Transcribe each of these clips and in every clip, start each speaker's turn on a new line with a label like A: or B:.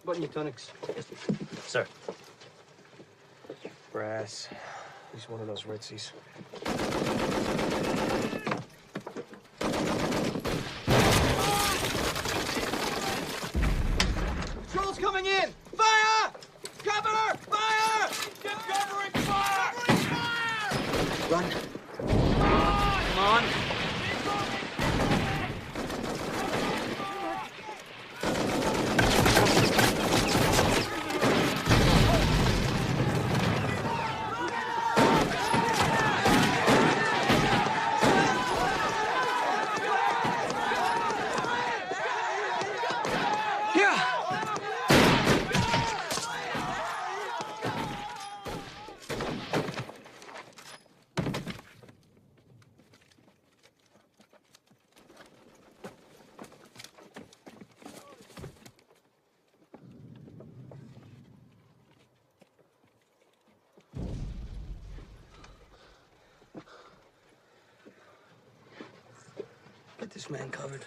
A: Button your tunics.
B: Sir. Brass. He's one of those ritzies.
A: Trolls coming in! Fire! Cover! Fire!
C: Get covering fire! Covering fire!
A: Run. Come on. Get this man covered.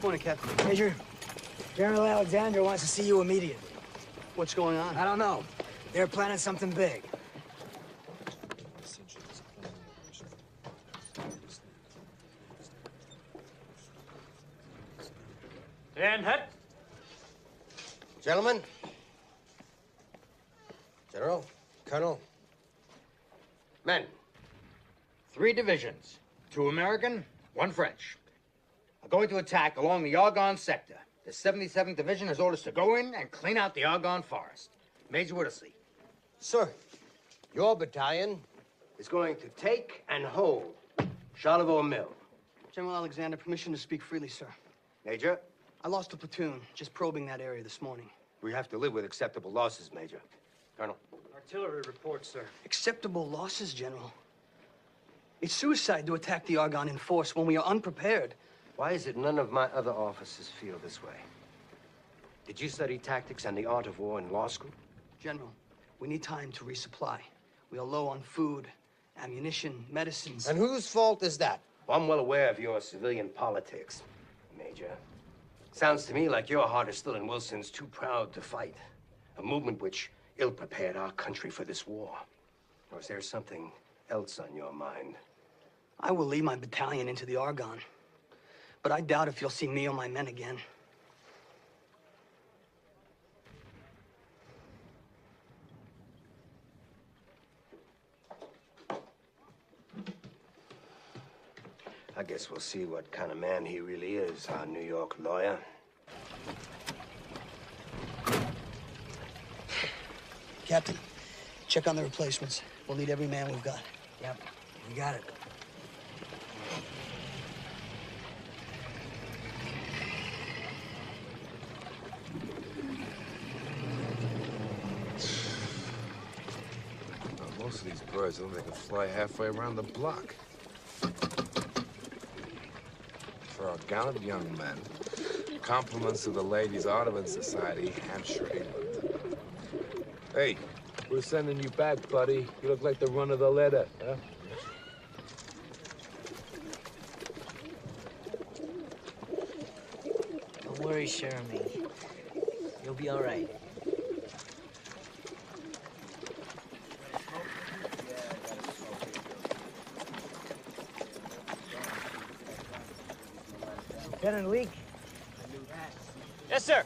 A: Morning, Captain.
D: Major, General Alexander wants to see you immediately.
A: What's going on?
D: I don't know. They're planning something big.
C: And hut.
E: Gentlemen, General, Colonel, men, 3 divisions, 2 American, 1 French, are going to attack along the Argonne sector. The 77th Division has orders to go in and clean out the Argonne forest. Major Whittlesey. Sir, your battalion is going to take and hold Charlevoix Mill.
A: General Alexander, permission to speak freely, sir.
E: Major,
A: I lost a platoon just probing that area this morning.
E: we have to live with acceptable losses, Major. Colonel.
B: Artillery reports, sir.
A: Acceptable losses, General. It's suicide to attack the Argonne in force when we are unprepared.
E: Why is it none of my other officers feel this way? Did you study tactics and the art of war in law school?
A: General, we need time to resupply. We are low on food, ammunition, medicines.
E: And whose fault is that? Well, I'm well aware of your civilian politics, Major. Sounds to me like your heart is still in Wilson's too proud to fight. A movement which ill-prepared our country for this war. Or is there something
F: else on your mind?
A: I will lead my battalion into the Argonne, but I doubt if you'll see me or my men again.
F: I guess we'll see what kind of man he really is, our New York lawyer.
A: Captain, check on the replacements. We'll need every man we've got.
D: Yep, we got it.
G: Well, most of these birds don't make a fly halfway around the block. For our gallant young men, compliments of the Ladies' Audubon Society, Hampshire, England. Hey, we're sending you back, buddy. You look like the run of the letter, huh?
H: Don't worry, Jeremy. You'll be all right.
D: Lieutenant Leake.
B: Yes, sir.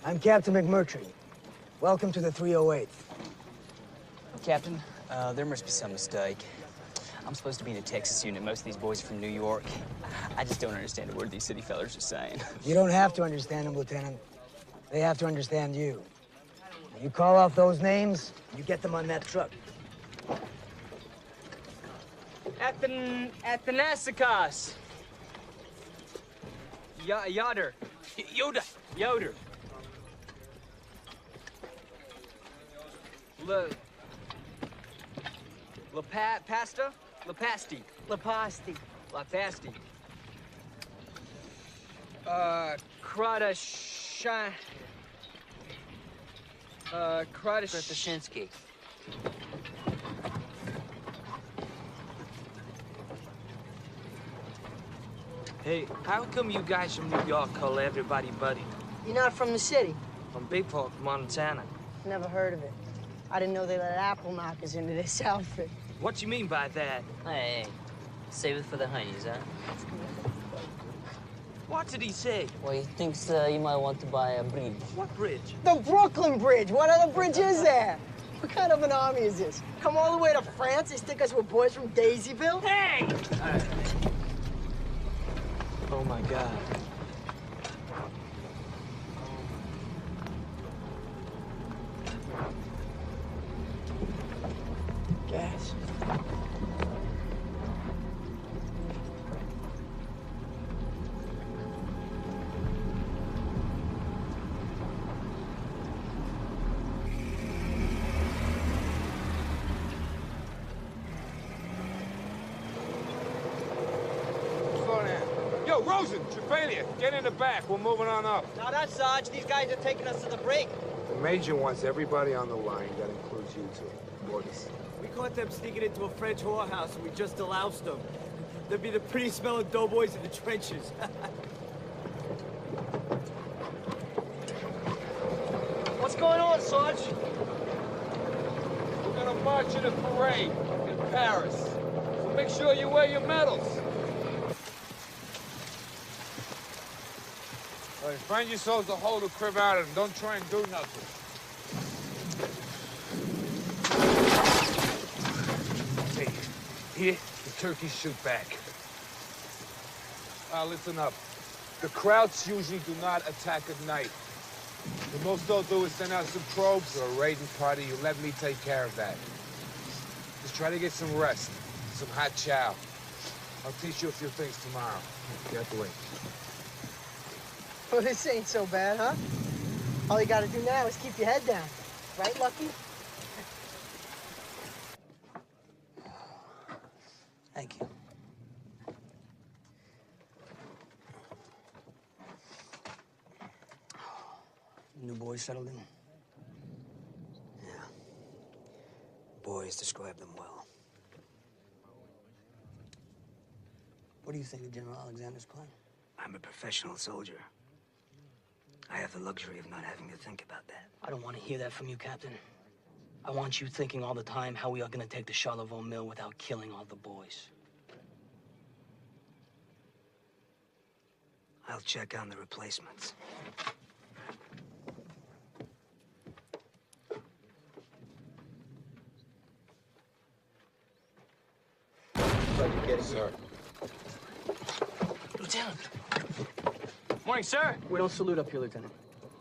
D: I'm Captain McMurtry. Welcome to the 308th.
I: Captain, there must be some mistake. I'm supposed to be in a Texas unit. Most of these boys are from New York. I just don't understand a word these city fellers are saying.
D: You don't have to understand them, Lieutenant. They have to understand you. You call off those names, you get them on that truck.
I: Athanasikas. Yoder. Yoder. Pasta? Lapasti.
H: Lapasti.
I: Lapasti. Kradashin.
H: Kratashinsky.
I: Hey, how come you guys from New York call everybody buddy?
J: You're not from the city?
I: From Big Fork, Montana.
J: Never heard of it. I didn't know they let apple knockers into this outfit.
I: What you mean by that?
H: Hey, save it for the honeys, huh?
I: What did he say?
H: Well, he thinks you might want to buy a bridge.
I: What bridge?
J: The Brooklyn Bridge. What other bridge is there? What kind of an army is this? Come all the way to France? They stick us with boys from Daisyville?
I: Hey! Oh, my God.
J: Gas.
G: Slow down. Yo, Rosen, Trevelyan, get in the back. We're moving on up.
B: Not us, Sarge. These guys are taking us to the break.
G: The Major wants everybody on the line. That includes you two. Orders.
B: We caught them sneaking into a French whorehouse and we just deloused them. They'd be the pretty smelling doughboys in the trenches. What's going on, Sarge?
G: We're gonna march in a parade in Paris. So make sure you wear your medals. All right, find yourselves a hole to crib out of and don't try and do nothing. Hey, here, the turkeys shoot back. Listen up. The Krauts usually do not attack at night. The most they'll do is send out some probes or a raiding party. You let me take care of that. Just try to get some rest, some hot chow. I'll teach you a few things tomorrow. Get out the way.
J: Well, this ain't so bad, huh? All you gotta do now is keep your head down. Right, Lucky?
A: Thank you. New boys settled in?
D: Yeah. Boys describe them well.
A: What do you think of General Alexander's plan?
D: I'm a professional soldier. I have the luxury of not having to think about that.
A: I don't want to hear that from you, Captain. I want you thinking all the time how we are gonna take the Charlevoix mill without killing all the boys.
D: I'll check on the replacements.
G: Sir.
A: Lieutenant!
I: Morning, sir.
A: We don't salute up here, Lieutenant.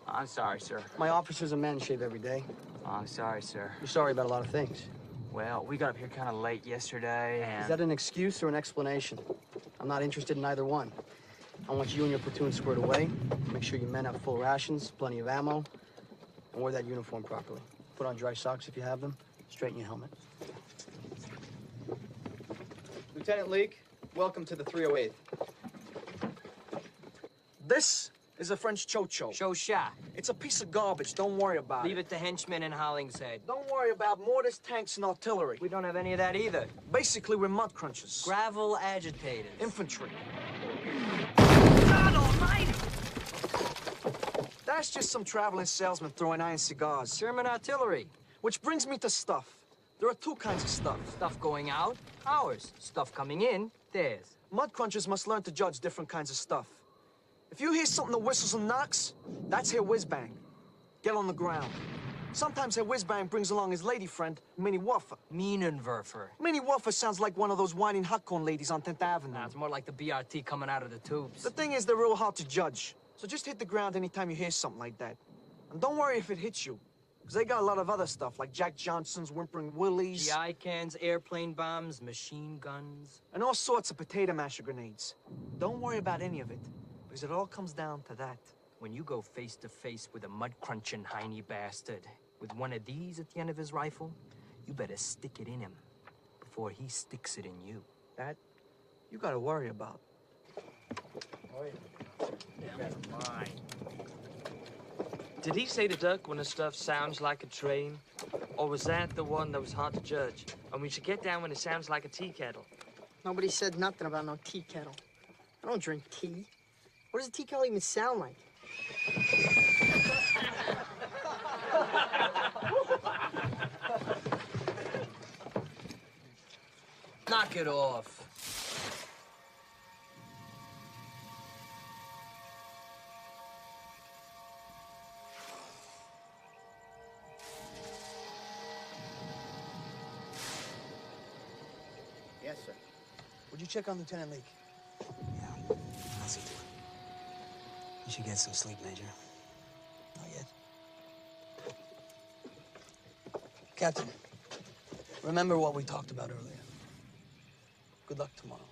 I: I'm sorry, sir.
A: My officers and men shave every day.
I: I'm sorry, sir.
A: You're sorry about a lot of things.
I: Well, we got up here kind of late yesterday, and...
A: Is that an excuse or an explanation? I'm not interested in either one. I want you and your platoon squared away. Make sure your men have full rations, plenty of ammo, and wear that uniform properly. Put on dry socks if you have them. Straighten your helmet.
K: Lieutenant Leake, welcome to the 308th.
L: This is a French chocho.
H: Chosha.
L: It's a piece of garbage. Don't worry about
H: Leave
L: it.
H: it to henchmen in Hollingshead.
L: Don't worry about mortars, tanks, and artillery.
H: We don't have any of that either.
L: Basically, we're mud crunchers.
H: Gravel agitators.
L: Infantry.
H: God almighty!
L: That's just some traveling salesman throwing iron cigars.
H: German artillery.
L: Which brings me to stuff. There are two kinds of stuff.
H: Stuff going out, ours. Stuff coming in, theirs.
L: Mud crunchers must learn to judge different kinds of stuff. If you hear something that whistles and knocks, that's Herr Whiz-Bang. Get on the ground. Sometimes Herr Whiz-Bang brings along his lady friend, Minnie Wuffer.
H: Minenwerfer.
L: Minnie Wuffer sounds like one of those whining hot corn ladies on 10th Avenue.
H: Nah, it's more like the BRT coming out of the tubes.
L: The thing is, they're real hard to judge. So just hit the ground anytime you hear something like that. And don't worry if it hits you, because they got a lot of other stuff, like Jack Johnson's, Whimpering Willies.
H: GI cans, airplane bombs, machine guns.
L: And all sorts of potato masher grenades. Don't worry about any of it, because it all comes down to that.
H: When you go face to face with a mud-crunching hiney bastard, with one of these at the end of his rifle, you better stick it in him before he sticks it in you.
L: That, you gotta worry about.
M: Did he say the duck when the stuff sounds like a train? Or was that the one that was hard to judge? And we should get down when it sounds like a tea kettle.
J: Nobody said nothing about no tea kettle. I don't drink tea. What does a tea kettle even sound like?
H: Knock it off.
K: Yes, sir.
D: Would you check on Lieutenant Leake? Yeah, I'll see to it. You should get some sleep, Major. Not yet. Captain, remember what we talked about earlier. Good luck tomorrow.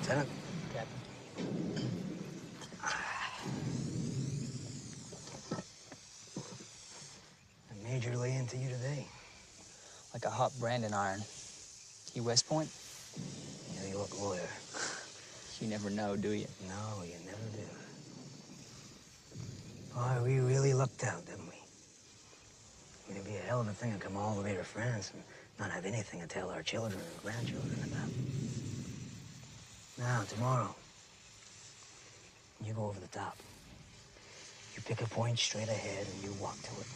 D: Lieutenant. Captain. A major lay into you today.
I: Like a hot branding iron. You West Point?
D: Yeah, you look lawyer.
I: You never know, do you?
D: No, you never do. Boy, we really lucked out, didn't we? It'd be a hell of a thing to come all the way to France and not have anything to tell our children or grandchildren about. Now, tomorrow, you go over the top. You pick a point straight ahead and you walk to it.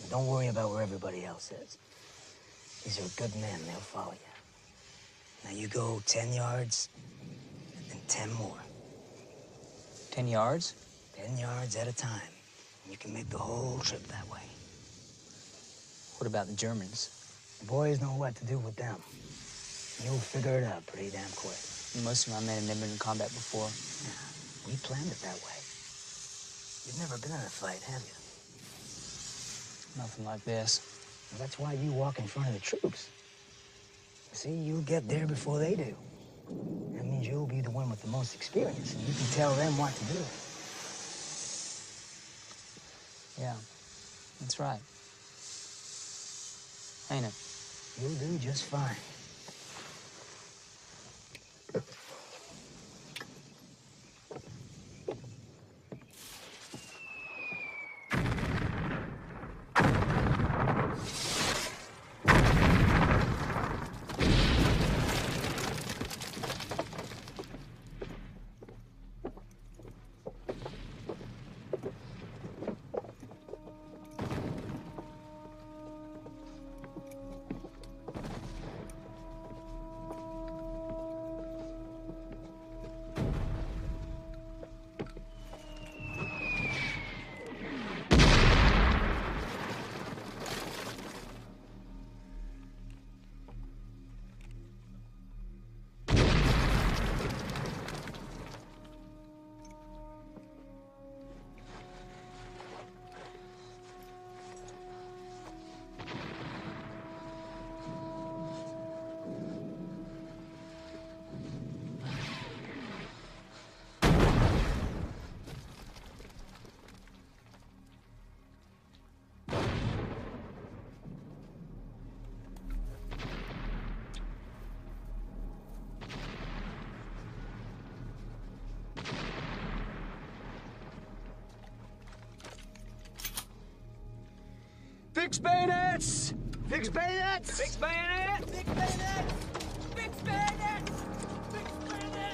D: And don't worry about where everybody else is. These are good men, they'll follow you. Now you go 10 yards and 10 more.
I: 10 yards?
D: 10 yards at a time. And you can make the whole trip that way.
I: What about the Germans?
D: The boys know what to do with them. You'll figure it out pretty damn quick.
I: Most of my men have never been in combat before.
D: Yeah, we planned it that way. You've never been in a fight, have you?
I: Nothing like this.
D: Well, that's why you walk in front of the troops. See, you'll get there before they do. That means you'll be the one with the most experience, and you can tell them what to do.
I: Yeah, that's right. Ain't it?
D: You'll do just fine.
L: Fix bayonets!
J: Fix bayonets!
M: Fix bayonet!
C: Fix bayonets! Fix bayonets! Fix bayonets!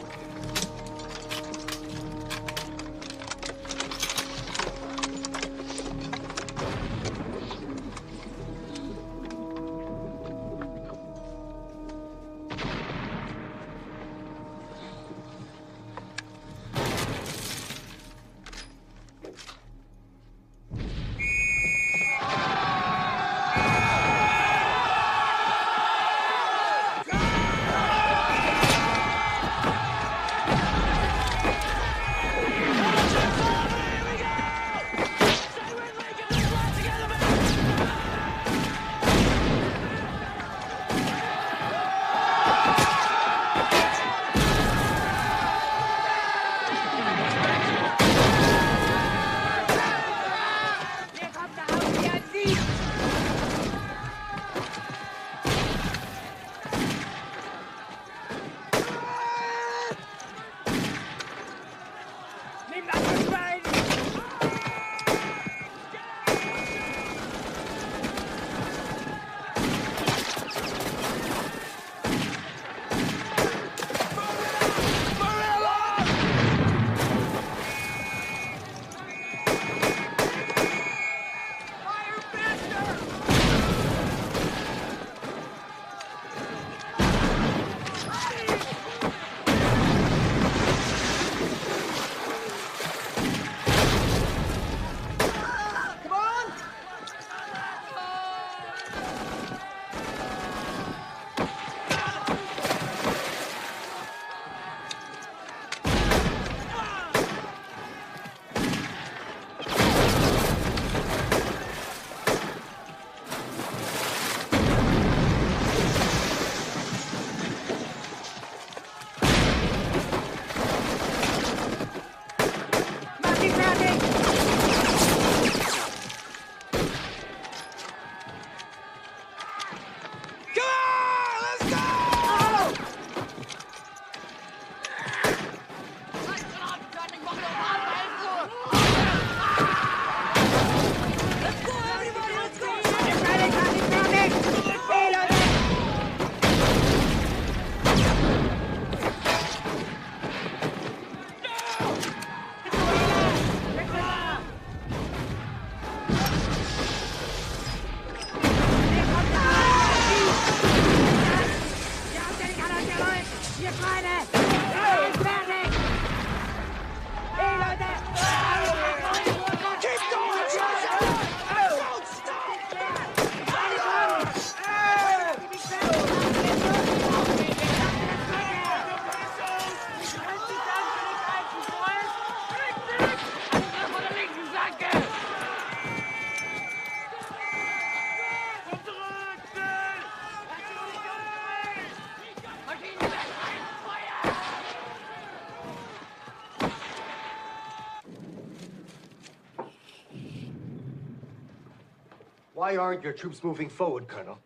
F: Why aren't your troops moving forward, Colonel?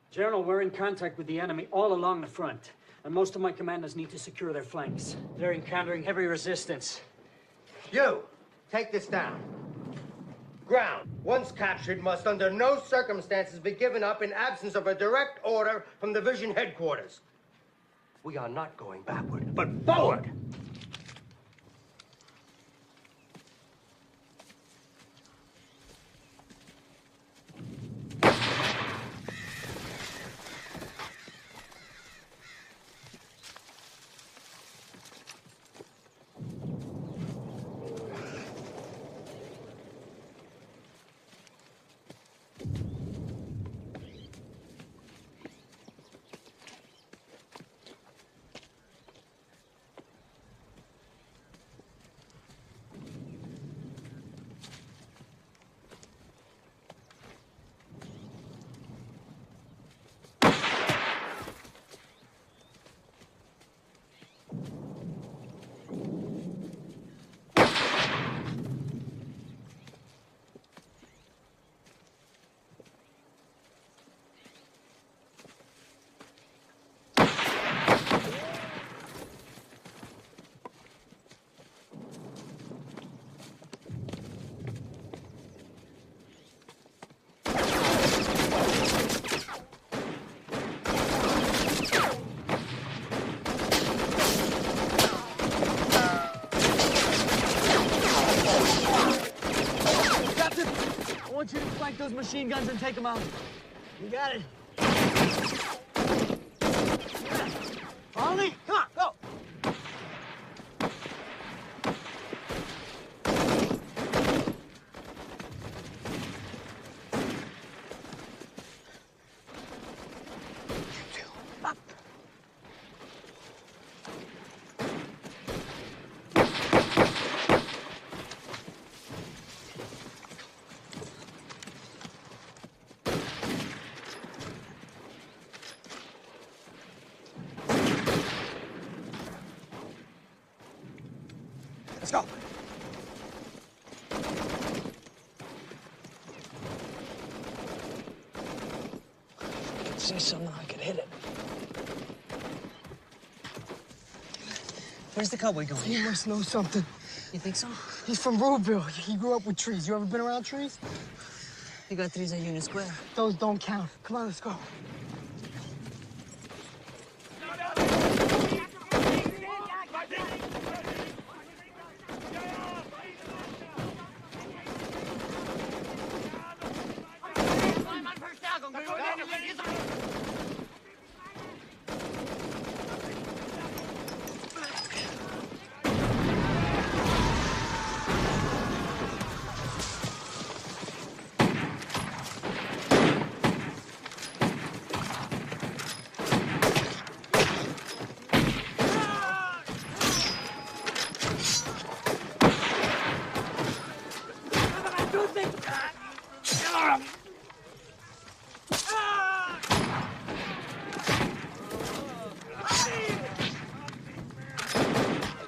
N: General, we're in contact with the enemy all along the front, and most of my commanders need to secure their flanks. They're encountering heavy resistance.
F: You, take this down. Ground, once captured, must under no circumstances be given up in absence of a direct order from division headquarters. We are not going backward, but forward!
L: those machine guns and take them out.
J: You got it.
L: Follow me? Come on, go!
J: Let's go.
D: I could see something, I could hit it. Where's the cowboy going?
J: He must know something.
D: You think so?
J: He's from Ruleville. He grew up with trees. You ever been around trees?
D: You got trees at Union Square.
J: Those don't count. Come on, let's go.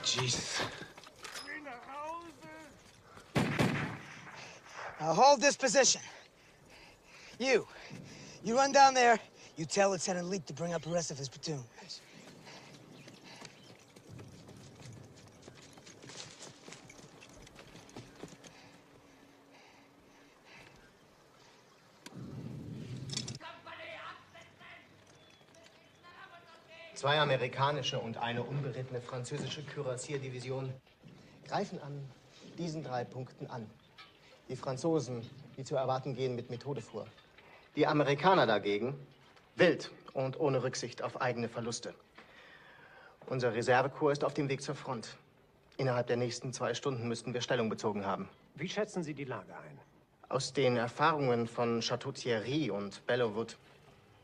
G: Jesus.
J: Now hold this position. You run down there. You tell Lieutenant Leak to bring up the rest of his platoon.
F: Zwei amerikanische und eine unberittene französische Kürassierdivision greifen an diesen 3 Punkten an. Die Franzosen, wie zu erwarten, gehen mit Methode vor. Die Amerikaner dagegen wild und ohne Rücksicht auf eigene Verluste. Unser Reservekorps ist auf dem Weg zur Front. Innerhalb der nächsten 2 Stunden müssten wir Stellung bezogen haben.
O: Wie schätzen Sie die Lage ein?
F: Aus den Erfahrungen von Château Thierry und Bellewood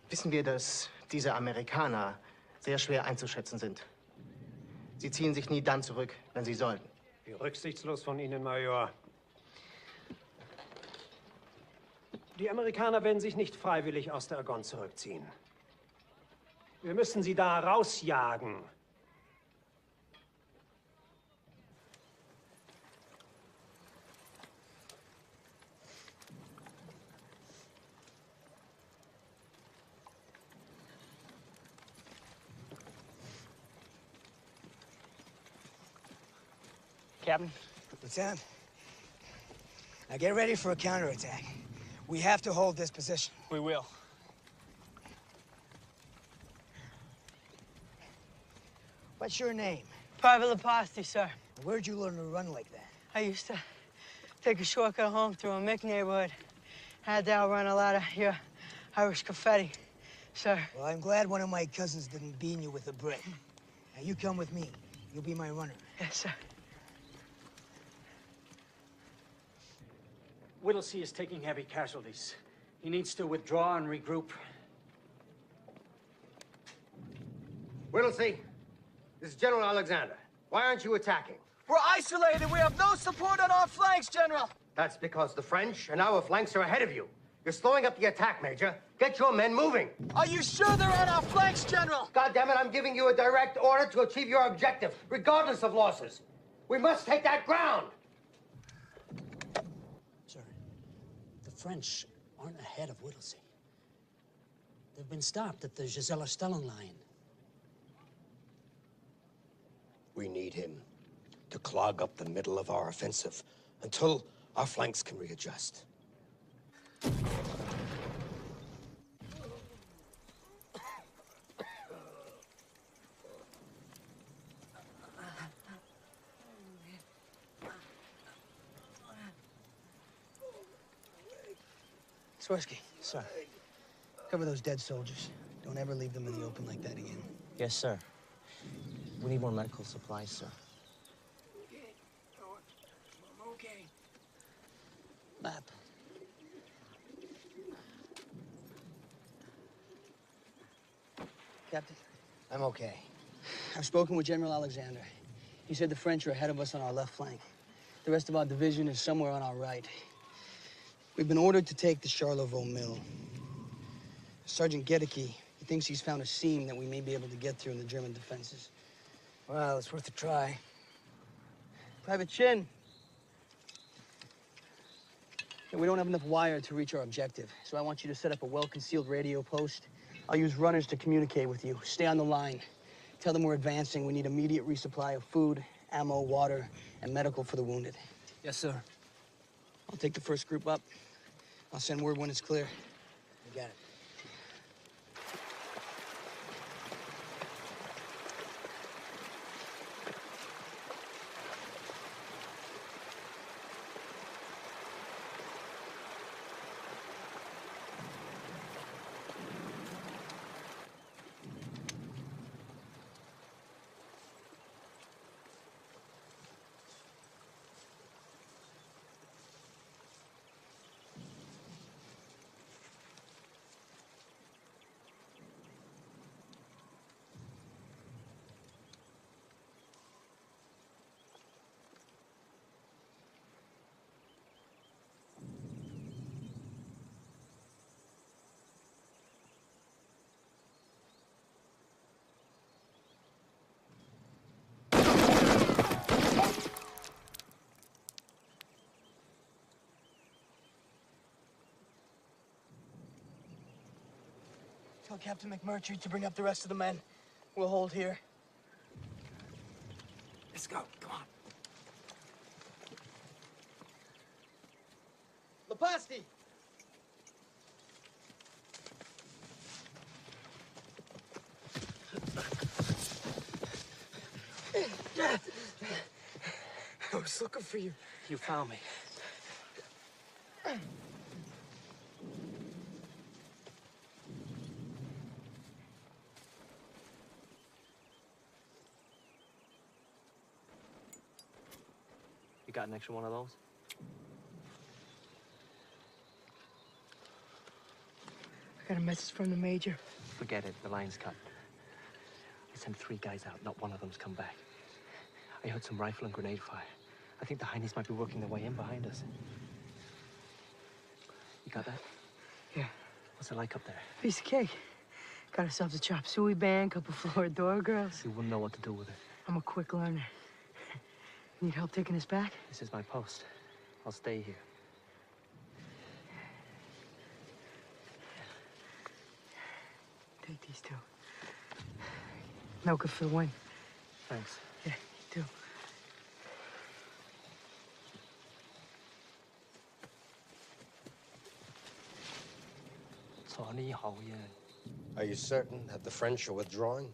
F: wissen wir, dass diese Amerikaner sehr schwer einzuschätzen sind. Sie ziehen sich nie dann zurück, wenn sie sollten.
O: Wie rücksichtslos von Ihnen, Major. Die Amerikaner werden sich nicht freiwillig aus der Argonne zurückziehen. Wir müssen sie da rausjagen.
D: Captain?
J: Lieutenant, now get ready for a counterattack. We have to hold this position.
I: We will.
J: What's your name?
P: Private Leposti, sir.
J: Where'd you learn to run like that?
P: I used to take a shortcut home through a Mick neighborhood. Had to outrun a lot of your Irish confetti, sir.
J: Well, I'm glad one of my cousins didn't bean you with a brick. Now, you come with me. You'll be my runner.
P: Yes, sir.
N: Whittlesey is taking heavy casualties. He needs to withdraw and regroup.
F: Whittlesey, this is General Alexander. Why aren't you attacking?
L: We're isolated. We have no support on our flanks, General.
F: That's because the French and our flanks are ahead of you. You're slowing up the attack, Major. Get your men moving.
L: Are you sure they're on our flanks, General?
F: God damn it, I'm giving you a direct order to achieve your objective, regardless of losses. We must take that ground.
N: Sir, the French aren't ahead of Whittlesey. They've been stopped at the Gisela-Stellung line.
Q: We need him to clog up the middle of our offensive until our flanks can readjust.
A: Swirsky,
D: Sir.
A: cover those dead soldiers. Don't ever leave them in the open like that again.
D: Yes, sir. We need more medical supplies, sir.
C: I'm okay.
A: Map. Captain?
F: I'm okay.
A: I've spoken with General Alexander. He said the French are ahead of us on our left flank. The rest of our division is somewhere on our right. We've been ordered to take the Charlevaux Mill. Sergeant Gedeke, he thinks he's found a seam that we may be able to get through in the German defenses.
F: Well, it's worth a try.
A: Private Chin. Yeah, we don't have enough wire to reach our objective, so I want you to set up a well-concealed radio post. I'll use runners to communicate with you. Stay on the line. Tell them we're advancing. We need immediate resupply of food, ammo, water, and medical for the wounded.
F: Yes, sir.
A: I'll take the first group up. I'll send word when it's clear.
F: You got it.
A: Tell Captain McMurtry to bring up the rest of the men. We'll hold here.
F: Let's go. Come on.
A: Lepasti!
L: I was looking for you.
H: You found me. You got an extra one of those?
P: I got a message from the Major.
H: Forget it. The line's cut. I sent 3 guys out. Not one of them's come back. I heard some rifle and grenade fire. I think the Heinies might be working their way in behind us. You got that?
P: Yeah.
H: What's it like up there?
P: Piece of cake. Got ourselves a chop suey band, couple Floridor girls.
H: You wouldn't know what to do with it.
P: I'm a quick learner. Need help taking us back?
H: This is my post. I'll stay here.
P: Take these 2. Milk it for the win.
H: Thanks.
P: Yeah, you too.
Q: Are you certain that the French are withdrawing?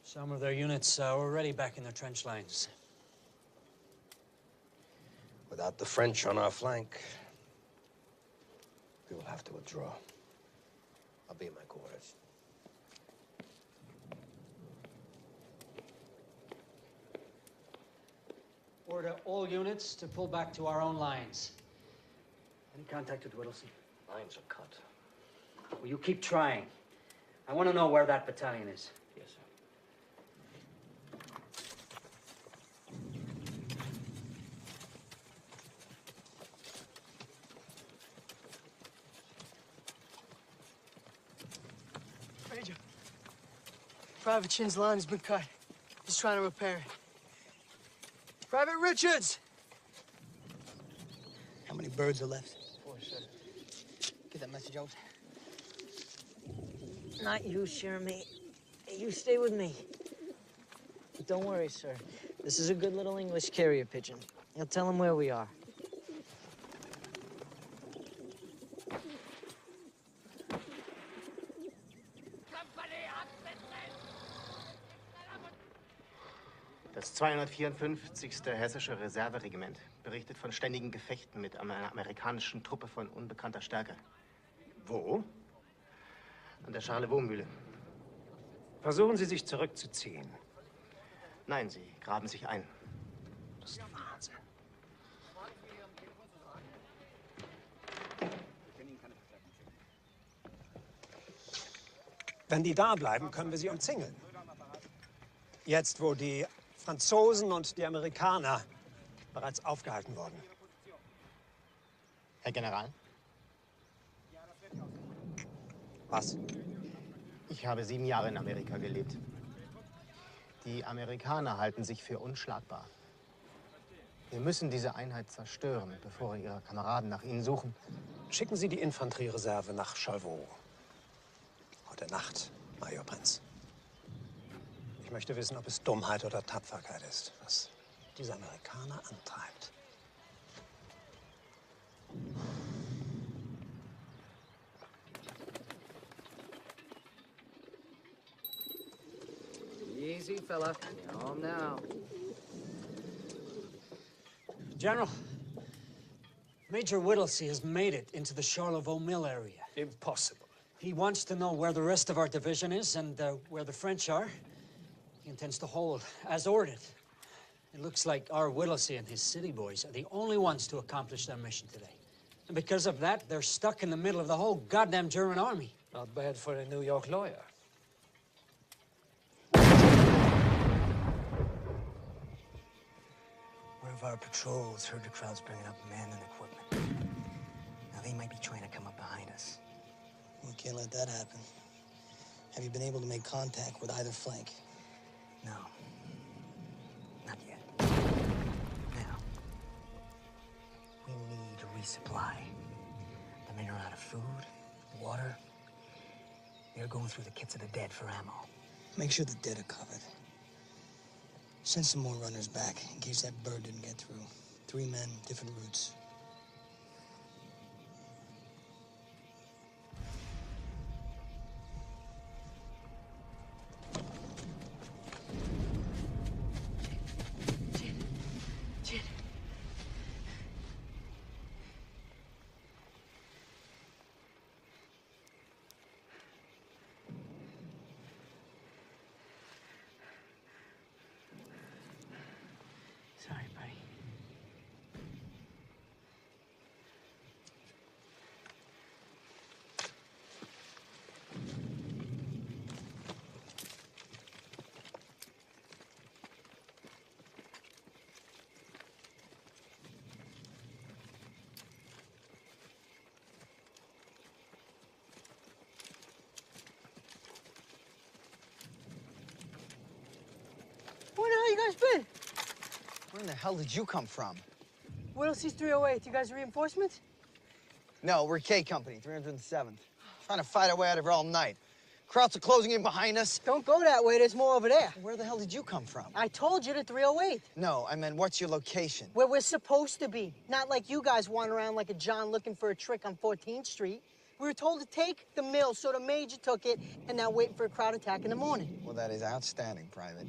N: Some of their units are already back in their trench lines.
Q: Without the French on our flank, we will have to withdraw. I'll be in my quarters.
N: Order all units to pull back to our own lines.
L: Any contact with Whittlesey?
Q: Lines are cut.
N: Will you keep trying? I want to know where that battalion is.
H: Yes, sir.
P: Major. Private Chin's line has been cut. He's trying to repair it. Private Richards!
A: How many birds are left?
P: 4, sir.
A: Get that message out.
D: Not you, Jeremy. You stay with me. But don't worry, sir. This is a good little English carrier pigeon. He'll tell him where we are.
R: Das 254. Hessische Reserveregiment berichtet von ständigen Gefechten mit einer amerikanischen Truppe von unbekannter Stärke. Wo? An der Charlevaux-Mühle.
O: Versuchen Sie, sich zurückzuziehen.
R: Nein, sie graben sich ein.
O: Das ist Wahnsinn. Wenn die da bleiben, können wir sie umzingeln. Jetzt, wo die Franzosen und die Amerikaner bereits aufgehalten wurden.
R: Herr General?
O: Was?
R: Ich habe 7 Jahre in Amerika gelebt. Die Amerikaner halten sich für unschlagbar. Wir müssen diese Einheit zerstören, bevor ihre Kameraden nach ihnen suchen.
O: Schicken Sie die Infanteriereserve nach Charlevaux. Heute Nacht, Major Prinz. Ich möchte wissen, ob es Dummheit oder Tapferkeit ist, was diese Amerikaner antreibt.
S: Easy, fella. You're home now.
N: General, Major Whittlesey has made it into the Charlevaux Mill area.
O: Impossible.
N: He wants to know where the rest of our division is and where the French are. He intends to hold, as ordered. It looks like our Whittlesey and his city boys are the only ones to accomplish their mission today. And because of that, they're stuck in the middle of the whole goddamn German army.
L: Not bad for a New York lawyer.
D: One of our patrols heard the crowds bringing up men and equipment. Now they might be trying to come up behind us.
T: We can't let that happen. Have you been able to make contact with either flank?
D: No. Not yet. Now, we need a resupply. The men are out of food, water. They're going through the kits of the dead for ammo.
T: Make sure the dead are covered. Send some more runners back in case that bird didn't get through. 3 men, different routes.
D: Sorry, buddy.
P: Where the hell you guys been?
A: Where in the hell did you come from?
P: Whittlesey's 308. You guys reinforcements?
A: No, we're K Company, 307th. Trying to fight our way out of here all night. Krauts are closing in behind us.
P: Don't go that way. There's more over there.
A: Where the hell did you come from?
P: I told you the 308.
A: No, I meant, what's your location?
P: Where we're supposed to be. Not like you guys wander around like a John looking for a trick on 14th Street. We were told to take the mill, so the major took it, and now waiting for a crowd attack in the morning.
A: Well, that is outstanding, Private.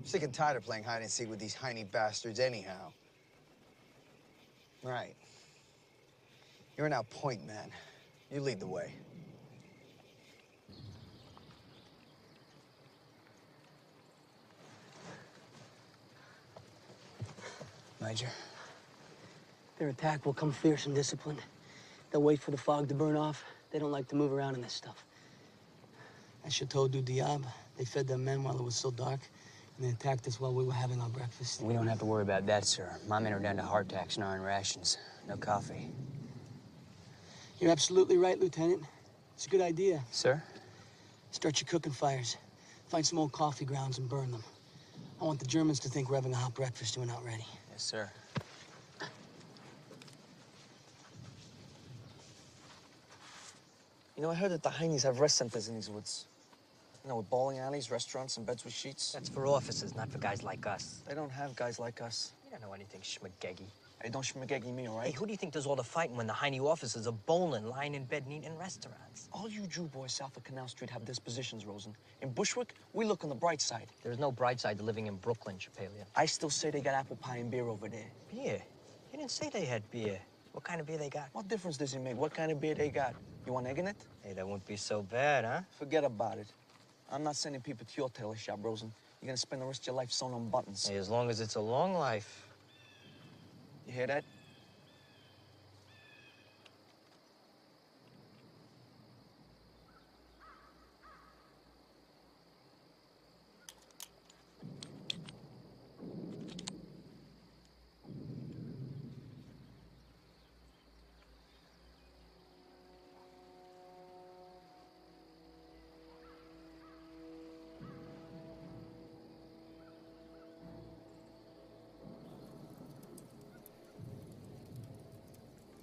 A: Sick and tired of playing hide and seek with these whiny bastards anyhow. Right. You're now point man. You lead the way.
D: Major.
A: Their attack will come fierce and disciplined. They'll wait for the fog to burn off. They don't like to move around in this stuff. At Chateau du Diable, they fed their men while it was still dark, and they attacked us while we were having our breakfast.
I: We don't have to worry about that, sir. My men are down to hardtacks and iron rations. No coffee.
A: You're absolutely right, Lieutenant. It's a good idea.
I: Sir?
A: Start your cooking fires. Find some old coffee grounds and burn them. I want the Germans to think we're having a hot breakfast and we're not ready.
I: Yes, sir.
L: You know, I heard that the Heinies have rest centers in these woods. You know, with bowling alleys, restaurants, and beds with sheets.
D: That's for officers, not for guys like us.
L: They don't have guys like us.
D: You don't know anything, schmageggy.
L: Hey, don't schmageggy me, all right?
D: Hey, who do you think does all the fighting when the Heine officers are bowling, lying in bed, and eating in restaurants?
L: All you Jew boys south of Canal Street have dispositions, Rosen. In Bushwick, we look on the bright side.
D: There's no bright side to living in Brooklyn, Chappellia.
L: I still say they got apple pie and beer over there.
D: Beer? You didn't say they had beer. What kind of beer they got?
L: What difference does it make what kind of beer they got? You want egg in it?
D: Hey, that won't be so bad, huh?
L: Forget about it. I'm not sending people to your tailor shop, Rosen. You're gonna spend the rest of your life sewing on buttons.
D: Hey, as long as it's a long life.
L: You hear that?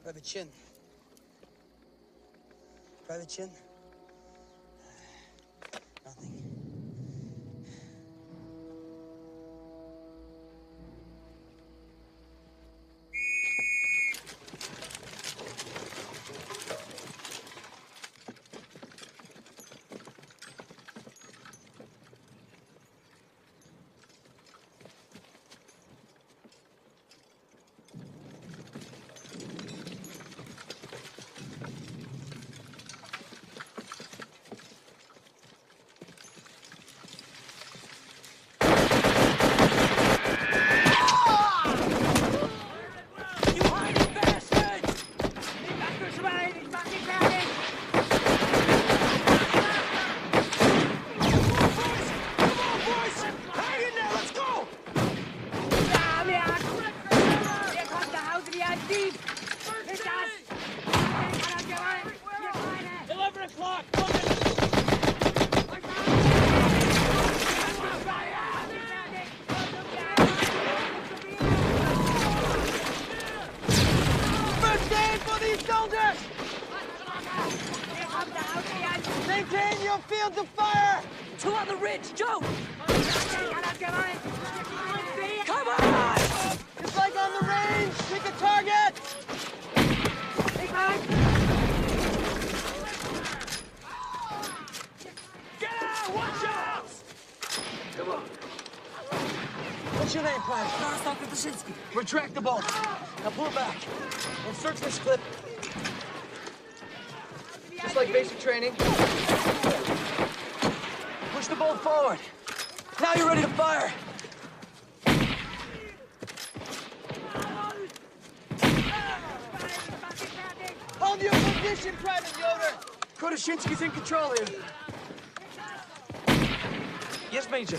T: Private Chin. Private Chin? Nothing.
J: Maintain your field of fire!
C: Two on the ridge, Joe!
J: Come on! It's like on the range! Pick a target!
C: Get out! Watch out!
L: Come on. What's your name, Private? Retract the bolt. Now pull back. And search this clip.
K: Just like basic training.
L: Push the bolt forward. Now you're ready to fire. Hold your position, Private Yoder. Krotoshinsky's in control here.
M: Yes, Major.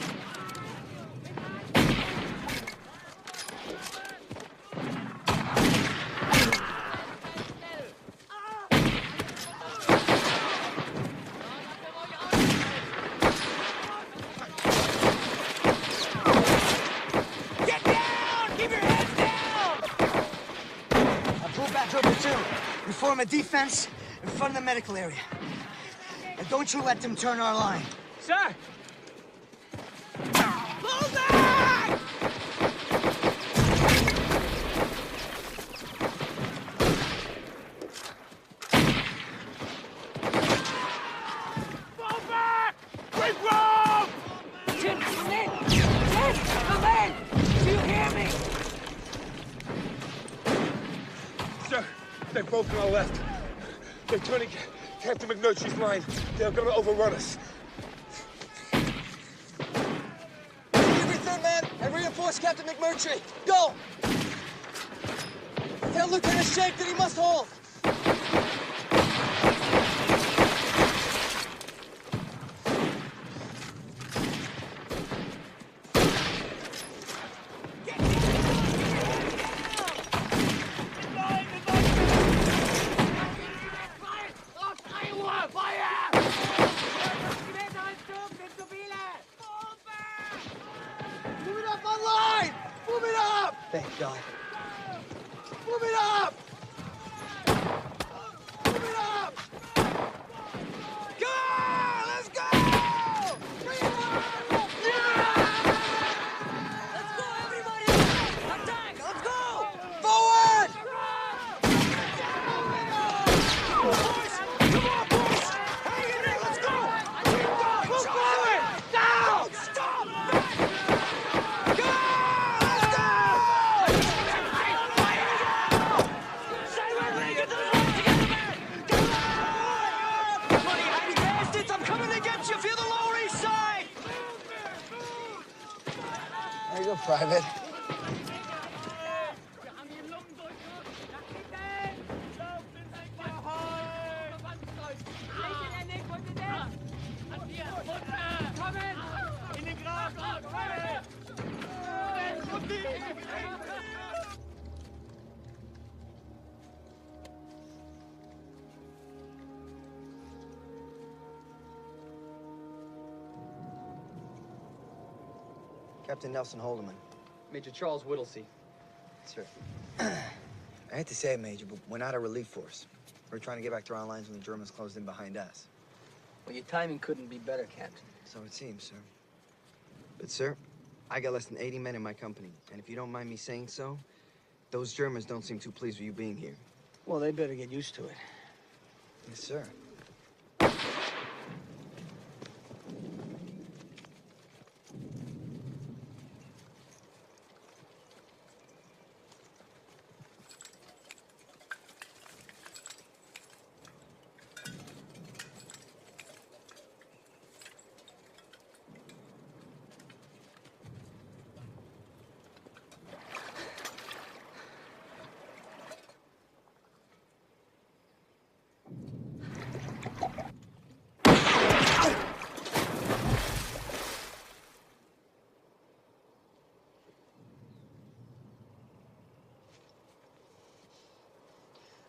C: Get down! Keep your heads down!
J: Now pull back over two. We form a defense in front of the medical area. And don't you let them turn our line.
C: Sir! Pull back! Fall back! Quick rope! Chin, come in! Chin, come in! Do you hear me?
G: Sir, they're both on our left. They're turning Captain McNurtry's line. They're gonna overrun us.
L: Everything, man, and reinforce Captain McMurtry. Go! Tell Lieutenant Shank that he must hold. Move it up on line! Move it up! Thank God. Move it up! Move it up! Go! Let's go! Bring it up!
C: Let's go, everybody! Attack! Let's go!
L: Forward!
C: Boys! Come on, boys! Hang in there! Let's go! Keep going! Move forward! Down! Stop! Go! Let's go!
J: There you go, Private.
U: Captain Nelson Holdeman.
A: Major Charles Whittlesey.
U: Sir. I hate to say it, Major, but we're not a relief force. We're trying to get back to our lines when the Germans closed in behind us.
A: Well, your timing couldn't be better, Captain.
U: So it seems, sir. But, sir, I got less than 80 men in my company. And if you don't mind me saying so, those Germans don't seem too pleased with you being here.
A: Well, they better get used to it.
U: Yes, sir.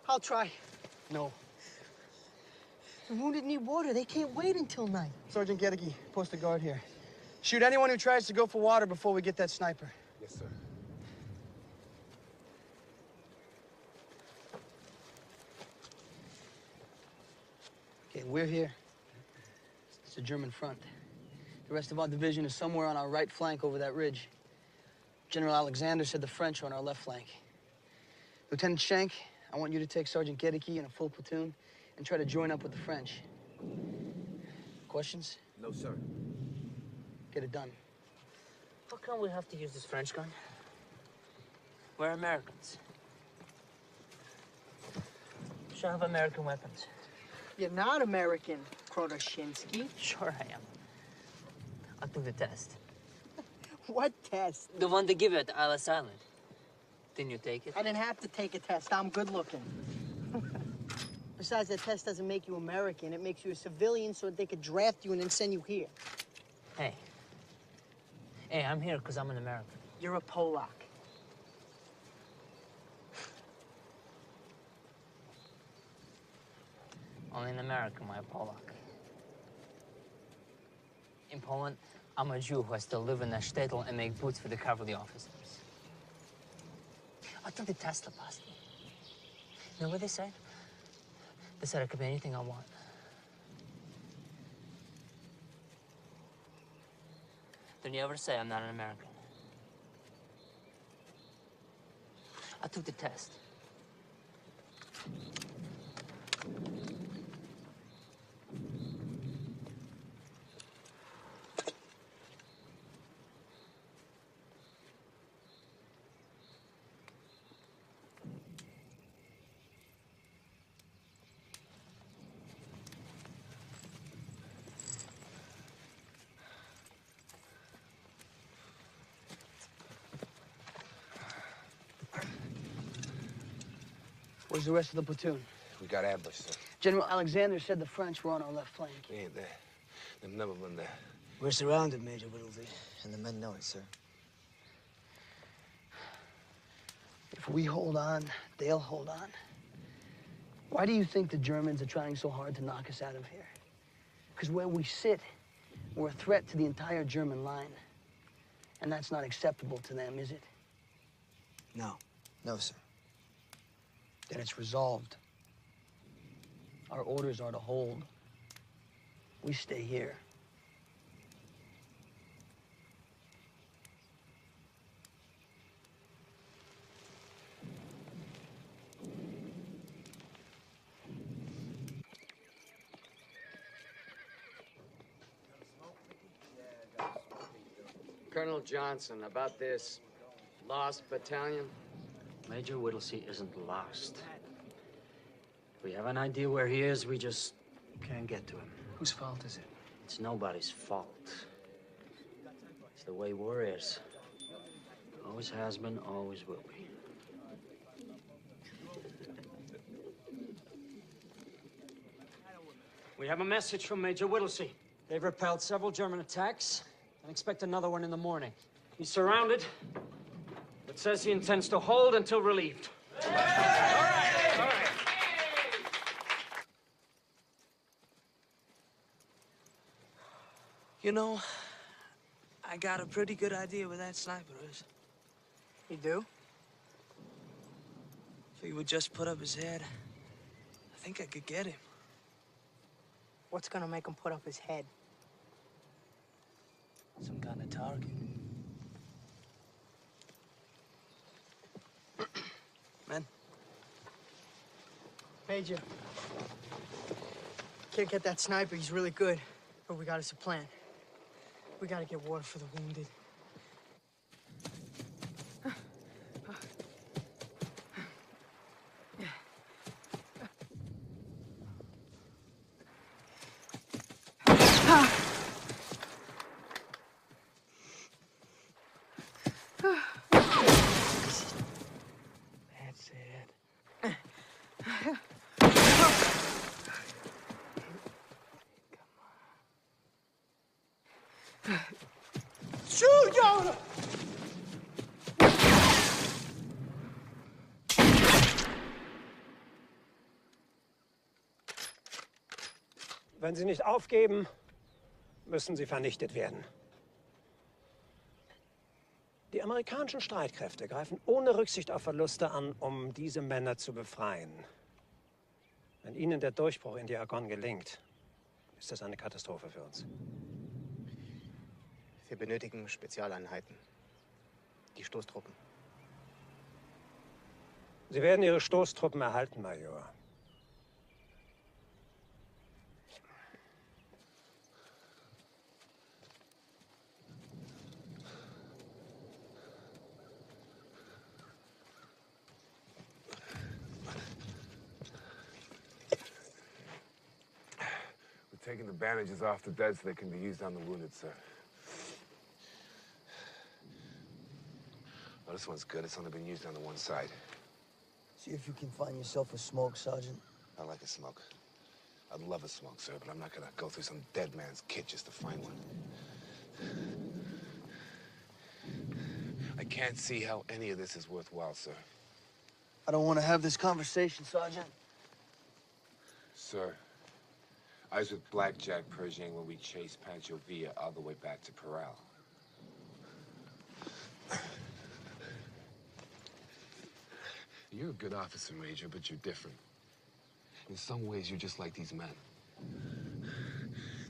P: I'll try.
A: No.
P: The wounded need water. They can't wait until night.
A: Sergeant Gedeke, post a guard here. Shoot anyone who tries to go for water before we get that sniper.
G: Yes, sir.
A: Okay, we're here. It's the German front. The rest of our division is somewhere on our right flank over that ridge. General Alexander said the French are on our left flank. Lieutenant Schenk, I want you to take Sergeant Gedeke and a full platoon and try to join up with the French. Questions?
K: No, sir.
A: Get it done.
M: How come we have to use this French gun? We're Americans. Should have American weapons.
P: You're not American, Krotoshinsky.
M: Sure I am. I'll do the test.
P: What test?
M: The one they give at Alice Island. Didn't you take it?
P: I didn't have to take a test. I'm good looking. Besides, that test doesn't make you American. It makes you a civilian so that they could draft you and then send you here.
M: Hey. Hey, I'm here because I'm an American.
P: You're a Polak.
M: Only in America, am I a Polak. In Poland, I'm a Jew who has to live in a shtetl and make boots for the cavalry officers. I took the test last week. You know what they said? They said I could be anything I want. Don't you ever say I'm not an American. I took the test.
A: Where's the rest of the platoon?
G: We got ambushed, sir.
A: General Alexander said the French were on our left flank.
G: We ain't there. They've never been there.
J: We're surrounded, Major Whittlesey.
U: And the men know it, sir.
A: If we hold on, they'll hold on. Why do you think the Germans are trying so hard to knock us out of here? Because where we sit, we're a threat to the entire German line. And that's not acceptable to them, is it?
U: No. No, sir.
A: Then it's resolved. Our orders are to hold. We stay here.
V: Colonel Johnson, about this lost battalion?
N: Major Whittlesey isn't lost. We have an idea where he is, we just can't get to him.
A: Whose fault is it?
N: It's nobody's fault. It's the way war is. Always has been, always will be. We have a message from Major Whittlesey. They've repelled several German attacks and expect another one in the morning. He's surrounded, but says he intends to hold until relieved. All right.
M: You know, I got a pretty good idea where that sniper is.
P: You do?
M: If he would just put up his head, I think I could get him.
P: What's gonna make him put up his head?
M: Some kind of target. Men.
P: Major. Can't get that sniper, he's really good. But we got us a plan. We gotta get water for the wounded.
M: That's it.
C: Shoot, Jonah!
O: Wenn Sie nicht aufgeben, müssen Sie vernichtet werden. Die amerikanischen Streitkräfte greifen ohne Rücksicht auf Verluste an, um diese Männer zu befreien. Wenn Ihnen der Durchbruch in die Argonne gelingt, ist das eine Katastrophe für uns.
R: Wir benötigen Spezialeinheiten. Die Stoßtruppen.
O: Sie werden Ihre Stoßtruppen erhalten, Major.
G: We're taking the bandages off the dead so they can be used on the wounded, sir. Oh, this one's good. It's only been used on the one side.
D: See if you can find yourself a smoke, Sergeant.
G: I like a smoke. I'd love a smoke, sir, but I'm not gonna go through some dead man's kit just to find one. I can't see how any of this is worthwhile, sir.
D: I don't want to have this conversation, Sergeant.
G: Sir, I was with Blackjack Pershing when we chased Pancho Villa all the way back to Peral. You're a good officer, Major, but you're different. In some ways, you're just like these men.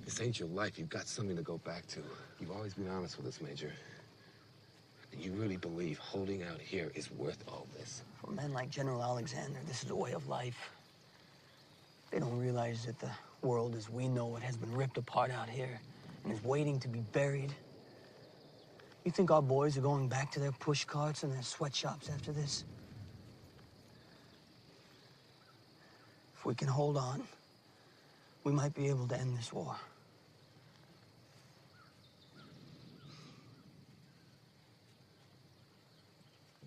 G: This ain't your life. You've got something to go back to. You've always been honest with us, Major. And you really believe holding out here is worth all this?
D: For men like General Alexander, this is a way of life. They don't realize that the world as we know it has been ripped apart out here and is waiting to be buried. You think our boys are going back to their push carts and their sweatshops after this? If we can hold on, we might be able to end this war.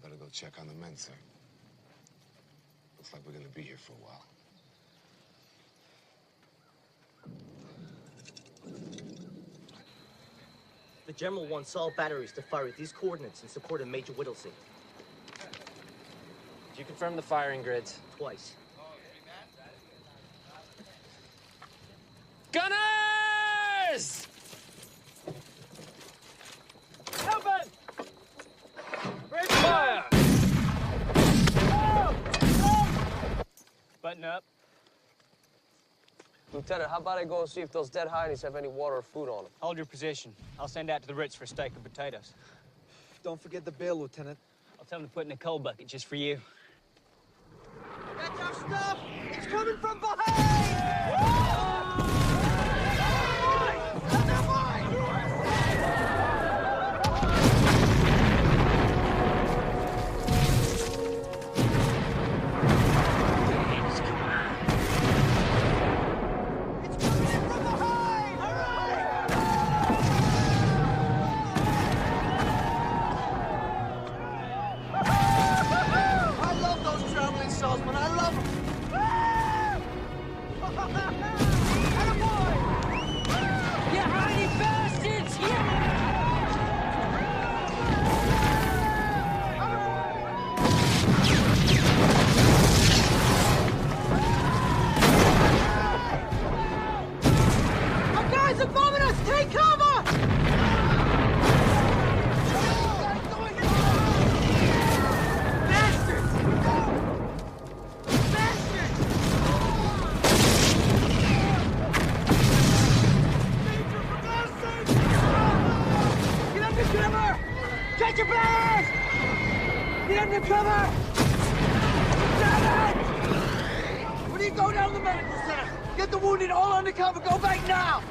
G: Better go check on the men, sir. Looks like we're gonna be here for a while.
B: The General wants all batteries to fire at these coordinates in support of Major Whittlesey.
K: Did you confirm the firing grids?
B: Twice.
K: Gunners! Open! Break fire! Button up.
E: Lieutenant, how about I go and see if those dead Heinies have any water or food on them?
I: Hold your position. I'll send out to the Ritz for a steak and potatoes.
L: Don't forget the bill, Lieutenant.
I: I'll tell them to put in a coal bucket just for you.
C: Get your stuff! It's coming from behind! Take your balance! Get under cover! Damn it! When you go down to the medical center, get the wounded all under cover. Go back now!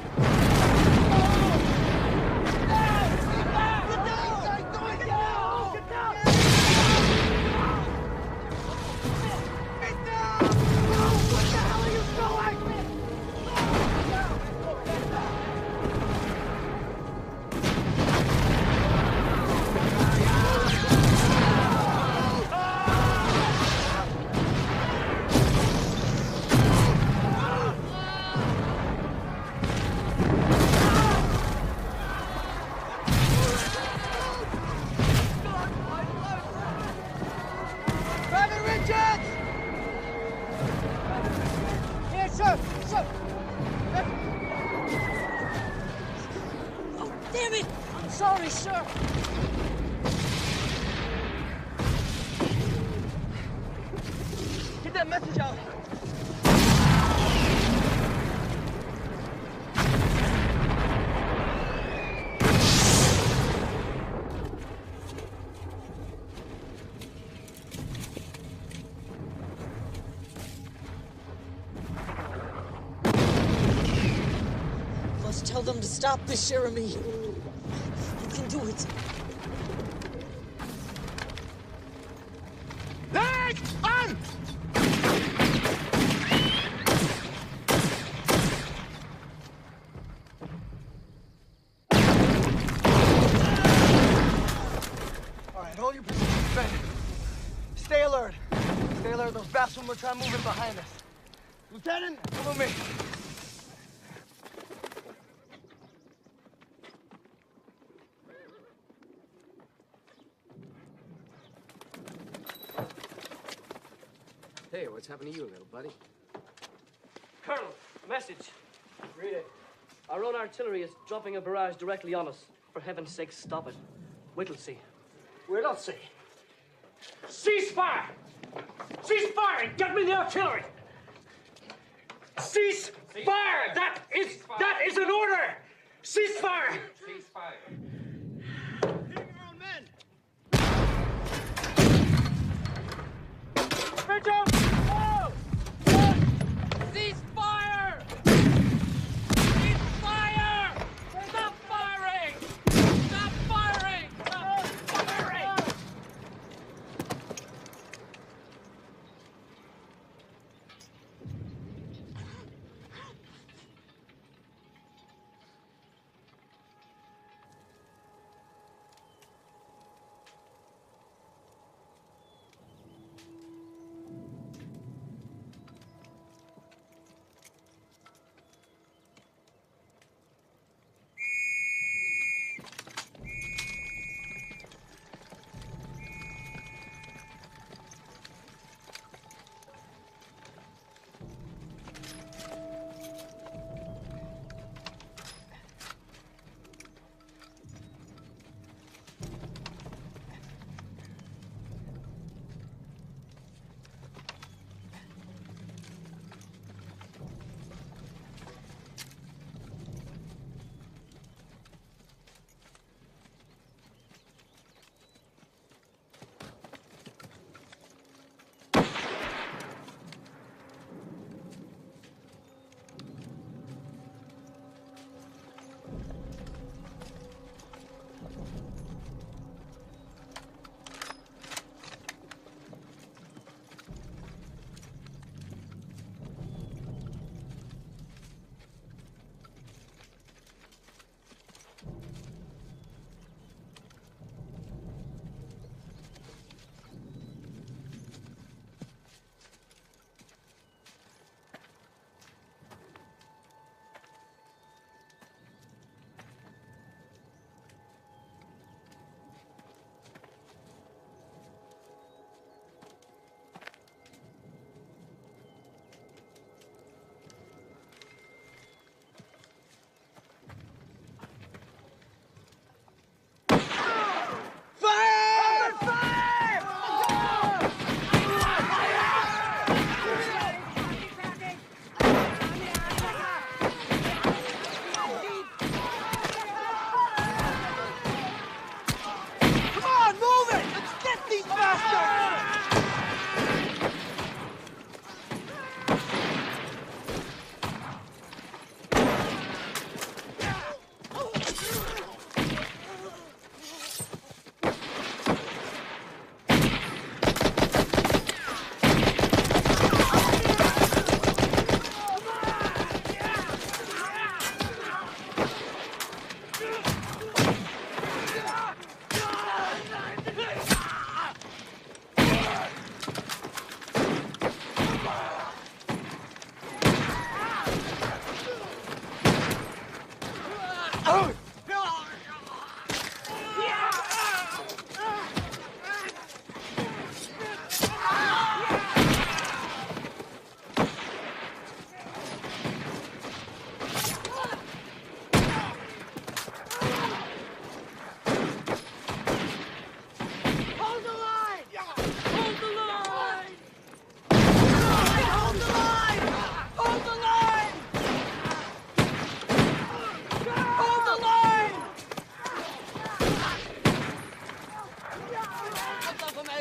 P: Damn it! I'm sorry, sir.
C: Get that message out.
P: Must tell them to stop this, Jeremy. You can do it.
C: Leg on! All right, hold your position, Ben. Stay alert. Stay alert. Those bastards will try moving behind us. Lieutenant, come with me.
V: Hey, what's happened to you, little buddy?
F: Colonel, message. Read it. Our own artillery is dropping a barrage directly on us. For heaven's sake, stop it. We'll see.
N: We'll see.
C: Cease fire! Cease fire and get me the artillery! Cease fire! That is an order! Cease fire!
G: Cease fire.
C: Mitchell! Oh! Cease fire! Cease fire! Stop firing! Stop firing! Stop firing!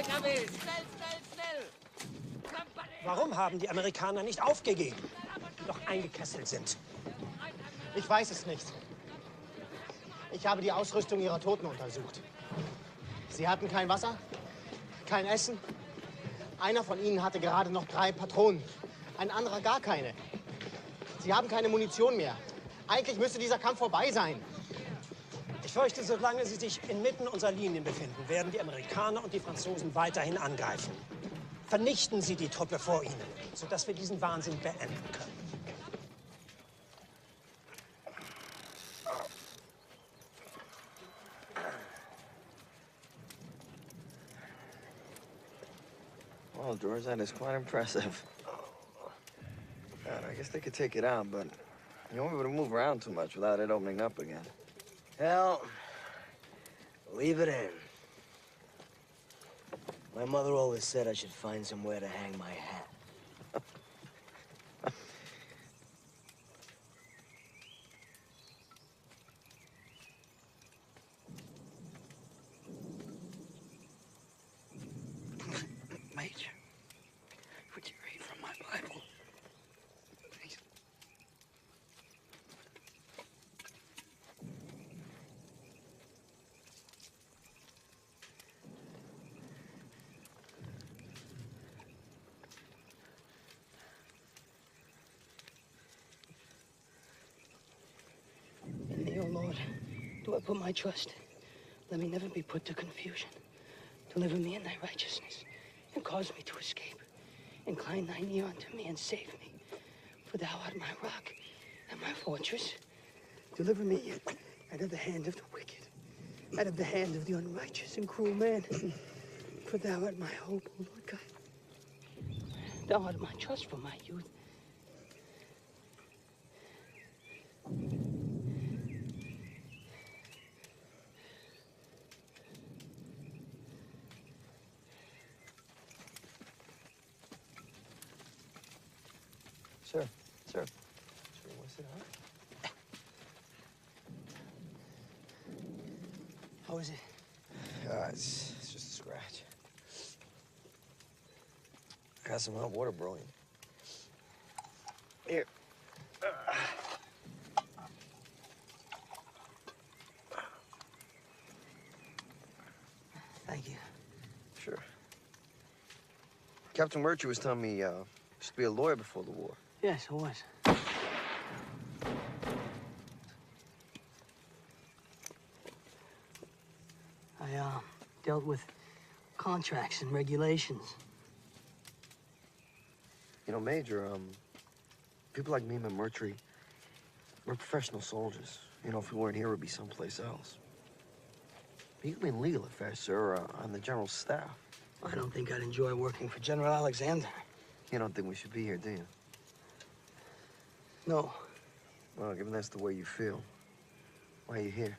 V: LKW! Schnell, schnell, schnell!
O: Warum haben die Amerikaner nicht aufgegeben, die doch eingekesselt sind?
R: Ich weiß es nicht. Ich habe die Ausrüstung ihrer Toten untersucht. Sie hatten kein Wasser, kein Essen. Einer von ihnen hatte gerade noch 3 Patronen, ein anderer gar keine. Sie haben keine Munition mehr. Eigentlich müsste dieser Kampf vorbei sein.
O: Ich fürchte, solange sie sich inmitten unserer Linien befinden, werden die Amerikaner und die Franzosen weiterhin angreifen. Vernichten Sie die Truppe vor ihnen, sodass wir diesen Wahnsinn beenden können.
U: Well, George, that is quite impressive. God, I guess they could take it out, but you won't be able to move around too much without it opening up again.
D: Hell, leave it in. My mother always said I should find somewhere to hang my hat.
A: Major, would you read from my Bible? Please. In thee, O Lord, do I put my trust. Let me never be put to confusion. Deliver me in thy righteousness, and cause me to escape. Incline thine ear unto me, and save me. For thou art my rock and my fortress. Deliver me out of the hand of the wicked, out of the hand of the unrighteous and cruel man. For thou art my hope, O Lord God. Thou art my trust from my youth.
U: Sir, sir. Sir, you want to sit down?
D: How is it?
U: It's just a scratch. I got some hot water brewing. Here.
D: Thank you.
U: Sure. Captain Murtry was telling me you used to be a lawyer before the war.
D: Yes, I was. I dealt with contracts and regulations.
U: You know, Major, people like me and Murtry, we're professional soldiers. You know, if we weren't here, we'd be someplace else. But you can be in legal affairs, sir, or on the general staff.
D: I don't think I'd enjoy working for General Alexander.
U: You don't think we should be here, do you?
D: No.
U: Well, given that's the way you feel, why are you here?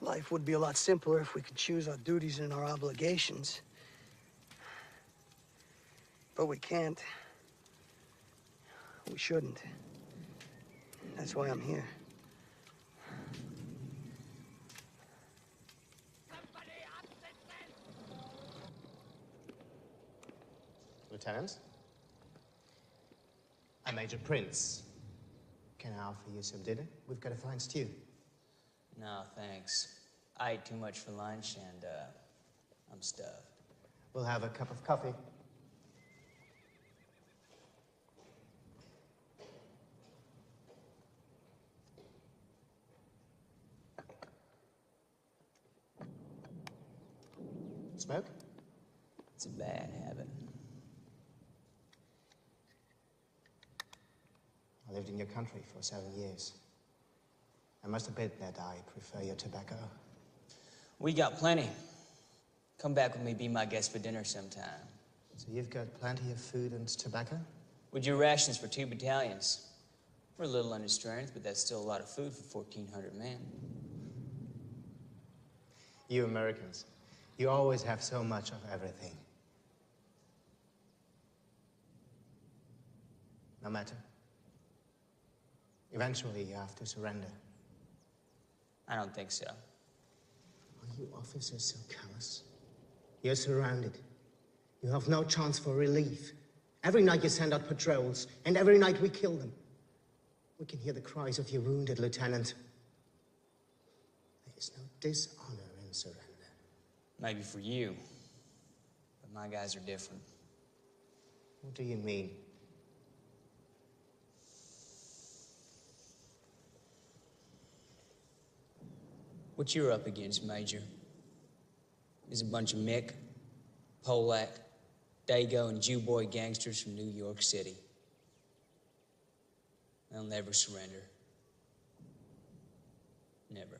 D: Life would be a lot simpler if we could choose our duties and our obligations. But we can't. We shouldn't. That's why I'm here.
R: Lieutenant? I'm Major Prince. Can I offer you some dinner? We've got a fine stew.
I: No, thanks. I ate too much for lunch, and I'm stuffed.
R: We'll have a cup of coffee. Smoke?
I: It's a bad habit.
R: I lived in your country for 7 years. I must admit that I prefer your tobacco.
I: We got plenty. Come back with me, be my guest for dinner sometime.
R: So you've got plenty of food and tobacco?
I: We do rations for 2 battalions. We're a little under strength, but that's still a lot of food for 1,400 men.
R: You Americans, you always have so much of everything. No matter. Eventually, you have to surrender.
I: I don't think so.
R: Are you officers so callous? You're surrounded. You have no chance for relief. Every night you send out patrols, and every night we kill them. We can hear the cries of your wounded, Lieutenant. There is no dishonor in surrender.
I: Maybe for you, but my guys are different.
R: What do you mean?
I: What you're up against, Major, is a bunch of Mick, Polak, Dago, and Jew boy gangsters from New York City. They'll never surrender. Never.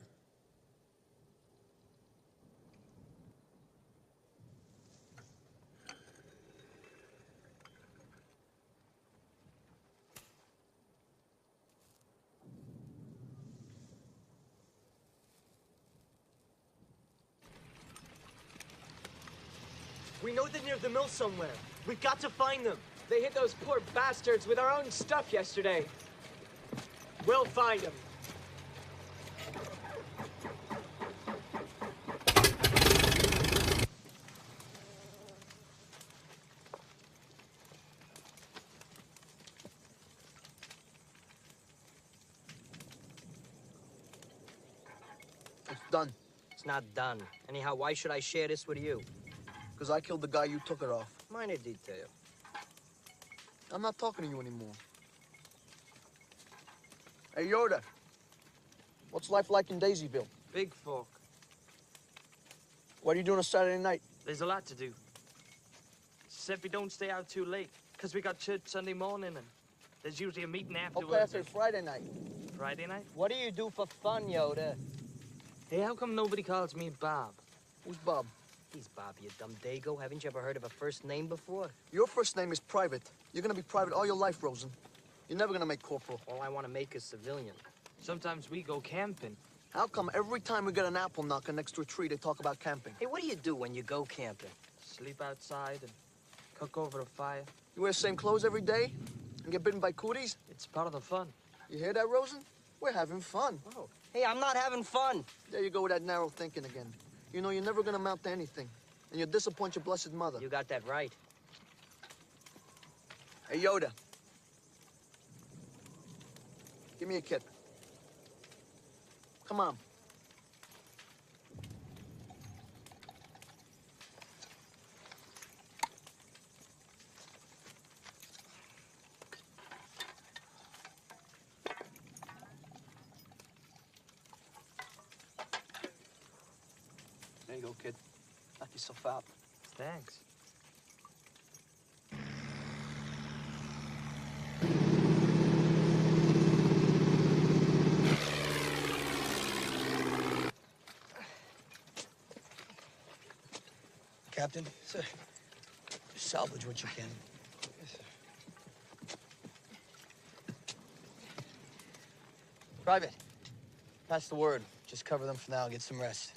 B: We know they're near the mill somewhere. We've got to find them.
H: They hit those poor bastards with our own stuff yesterday. We'll find them.
C: It's done.
A: It's not done. Anyhow, why should I share this with you?
C: Because I killed the guy you took it off.
A: Minor detail.
C: I'm not talking to you anymore. Hey, Yoda. What's life like in Daisyville?
M: Big folk.
C: What are you doing on Saturday night?
M: There's a lot to do. Except we don't stay out too late, because we got church Sunday morning, and there's usually a meeting afterwards.
C: Okay, I say Friday night.
M: Friday night?
A: What do you do for fun, Yoda?
M: Hey, how come nobody calls me Bob?
C: Who's Bob?
A: He's Bob, you dumb dago. Haven't you ever heard of a first name before?
C: Your first name is Private. You're gonna be private all your life, Rosen. You're never gonna make corporal.
A: All I want to make is civilian.
M: Sometimes we go camping.
C: How come every time we get an apple knocker next to a tree, they talk about camping?
A: Hey, what do you do when you go camping?
M: Sleep outside and cook over a fire.
C: You wear the same clothes every day and get bitten by cooties?
M: It's part of the fun.
C: You hear that, Rosen? We're having fun.
A: Oh. Hey, I'm not having fun.
C: There you go with that narrow thinking again. You know you're never gonna amount to anything. And you'll disappoint your blessed mother.
A: You got that right.
C: Hey, Yoda. Give me a kit. Come on. There you go, kid. Knock yourself out.
M: Thanks.
J: Captain?
C: Sir.
J: Salvage what you can.
C: Yes, sir.
A: Private, pass the word. Just cover them for now. Get some rest.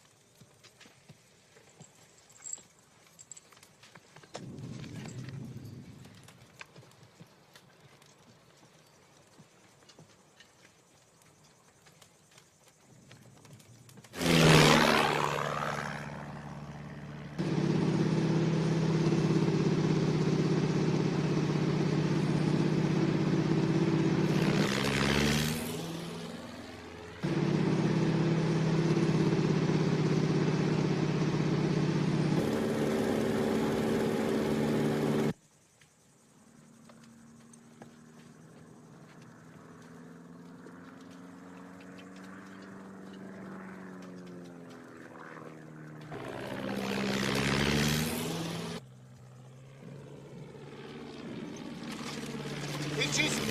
R: Schießen!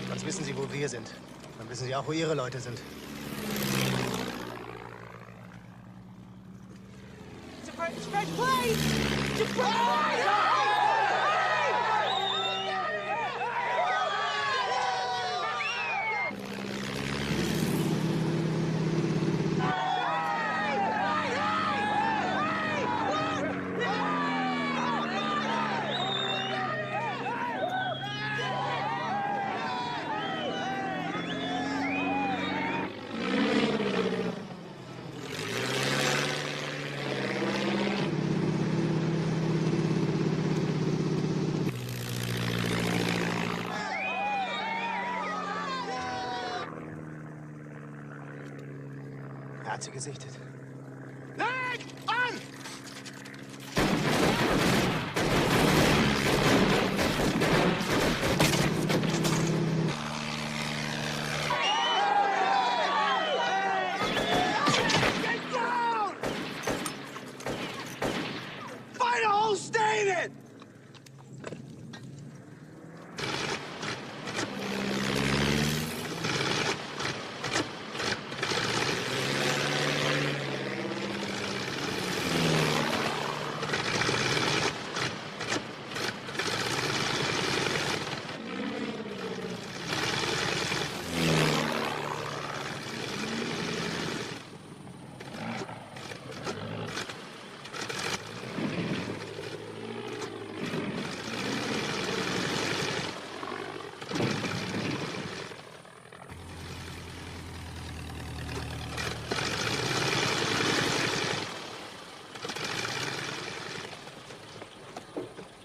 R: Jetzt wissen Sie, wo wir sind. Dann wissen Sie auch, wo Ihre Leute sind.
P: Spread, please! Surprise!
R: Er hat sie gesichtet.
C: Leg! An! Get down! Find a hole, stay in it!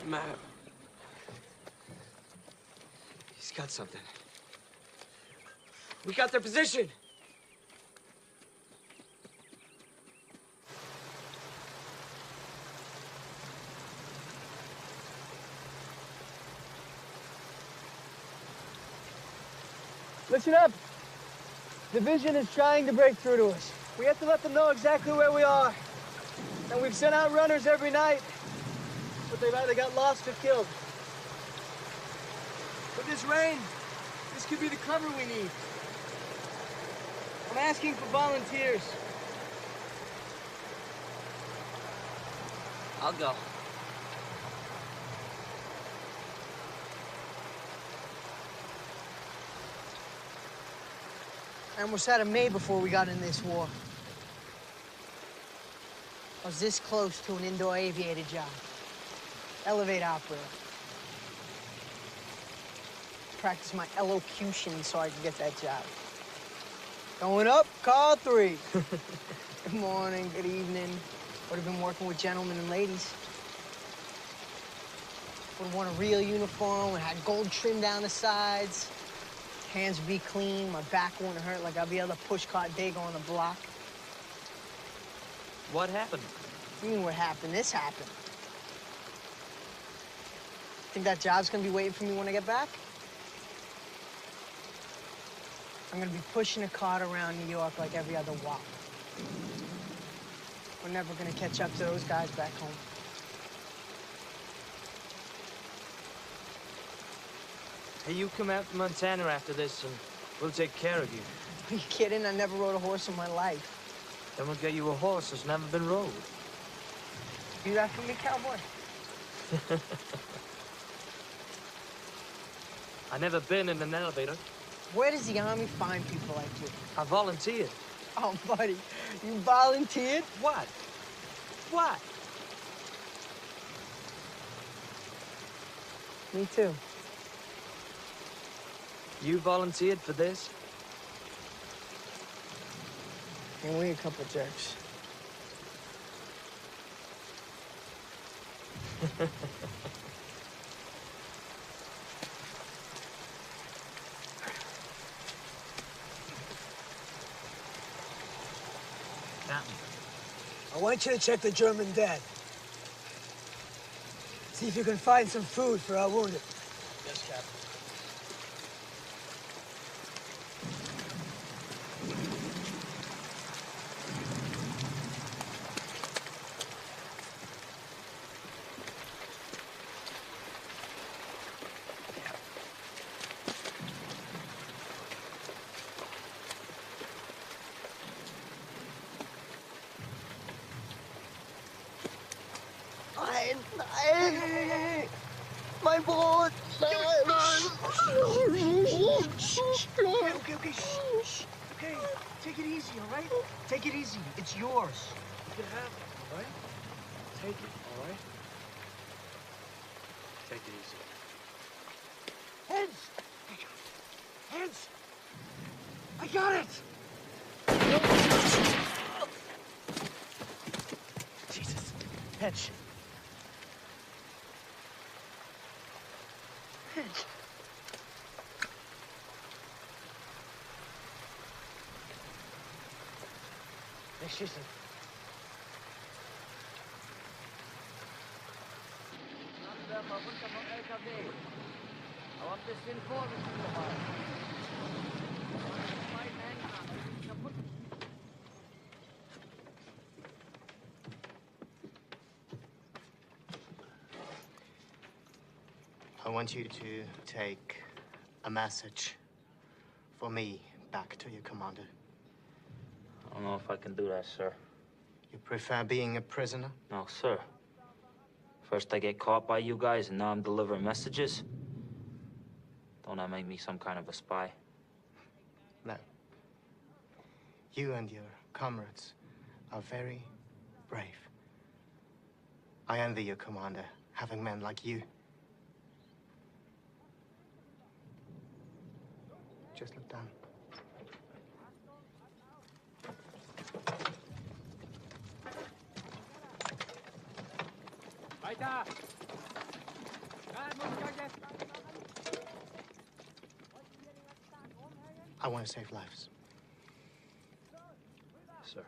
L: Matt. He's got something. We got their position.
C: Listen up. Division is trying to break through to us. We have to let them know exactly where we are. And we've sent out runners every night, but they've either got lost or killed. With this rain, this could be the cover we need. I'm asking for volunteers.
M: I'll go.
P: I almost had it made before we got in this war. I was this close to an indoor aviator job. Elevator operator. Practice my elocution so I could get that job. Going up, call 3. Good morning, good evening. Would have been working with gentlemen and ladies. Would have worn a real uniform, would have had gold trim down the sides. Hands would be clean, my back wouldn't hurt like I'd be able to pushcart Dago on the block.
M: What happened?
P: You mean what happened? This happened. Think that job's gonna be waiting for me when I get back? I'm gonna be pushing a cart around New York like every other wop. We're never gonna catch up to those guys back home.
M: Hey, you come out to Montana after this, and we'll take care of you.
P: Are you kidding? I never rode a horse in my life.
M: Then we'll get you a horse that's never been rode.
P: Do that for me, cowboy?
M: I never been in an elevator.
P: Where does the Army find people like you?
M: I volunteered.
P: Oh, buddy, you volunteered?
M: What? What?
P: Me too.
M: You volunteered for this?
P: Ain't we a couple jerks?
J: I want you to check the German dead. See if you can find some food for our wounded.
C: Yes, Captain.
P: Nein! Mein Brot! Nein!
C: Okay. Shh. Okay, take it easy, all right? Take it easy. It's yours. You can have it, all right? Take it, all right? Take it easy. Heads! Heads! I got it! Jesus. Hedge. Hedge.
J: schießen.
F: Nachwerfer runter vom LKW. Aber ein bisschen vorsichtig dabei. Mit beiden Händen an, das ist kaputt.
R: I want you to take a message for me back to your commander.
Q: I don't know if I can do that, sir.
R: You prefer being a prisoner?
Q: No, sir. First I get caught by you guys, and now I'm delivering messages? Don't that make me some kind of a spy?
R: No. You and your comrades are very brave. I envy your commander, having men like you. Just look down.
C: Weiter!
R: I want to save lives.
Q: Sir.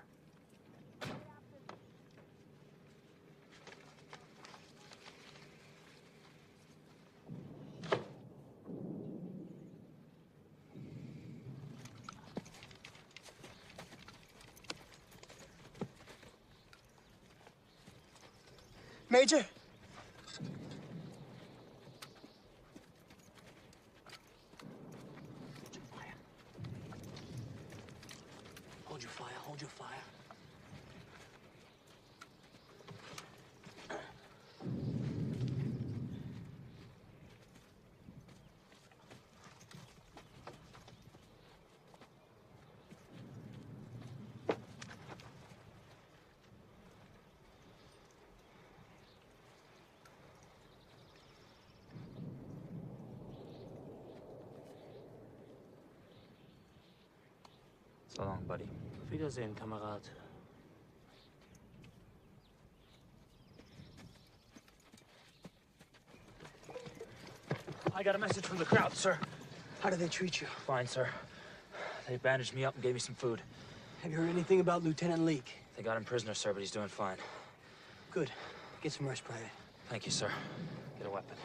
J: Major?
D: Hold your fire, hold your fire.
Q: So long, buddy.
F: Auf Wiedersehen, Kamerad.
Q: I got a message from the crowd, sir.
J: How did they treat you?
Q: Fine, sir. They bandaged me up and gave me some food.
J: Have you heard anything about Lieutenant Leake?
Q: They got him prisoner, sir, but he's doing fine.
J: Good. Get some rest, Private.
Q: Thank you, sir. Get a weapon.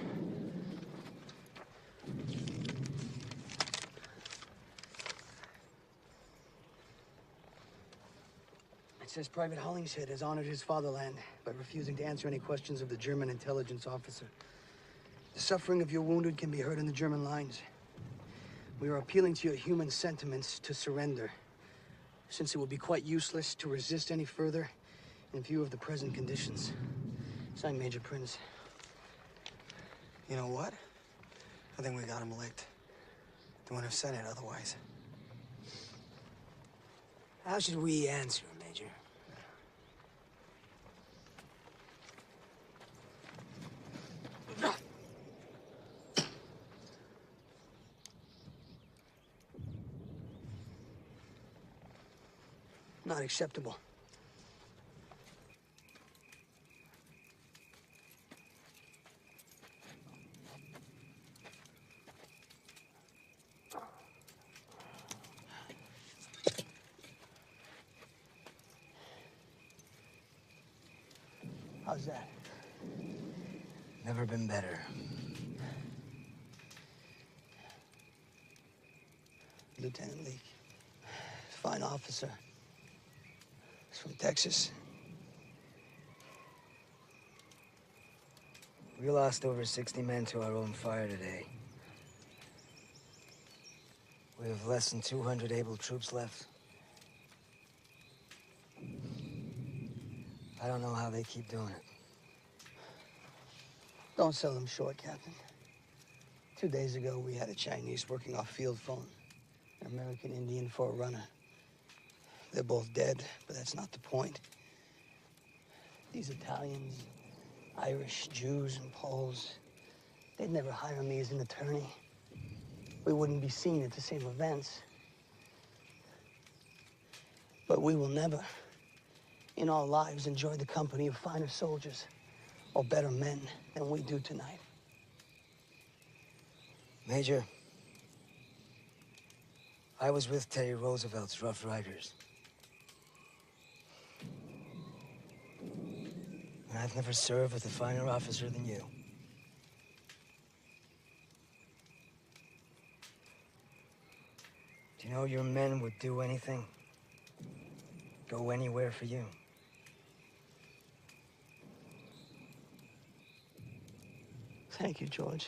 A: It says Private Hollingshead has honored his fatherland by refusing to answer any questions of the German intelligence officer. The suffering of your wounded can be heard in the German lines. We are appealing to your human sentiments to surrender, since it would be quite useless to resist any further in view of the present conditions. Signed, Major Prince.
J: You know what? I think we got him licked. They wouldn't have said it otherwise. How should we answer, Major?
A: Not acceptable. How's that?
J: Never been better.
A: Lieutenant Leake. Fine officer. He's from Texas.
J: We lost over 60 men to our own fire today. We have less than 200 able troops left. I don't know how they keep doing it.
A: Don't sell them short, Captain. 2 days ago, we had a Chinese working off field phone. An American Indian forerunner. They're both dead, but that's not the point. These Italians, Irish, Jews, and Poles, they'd never hire me as an attorney. We wouldn't be seen at the same events. But we will never, in our lives, enjoy the company of finer soldiers or better men than we do tonight.
J: Major, I was with Teddy Roosevelt's Rough Riders.
D: I've never served with a finer officer than you. Do you know your men would do anything? Go anywhere for you?
A: Thank you, George.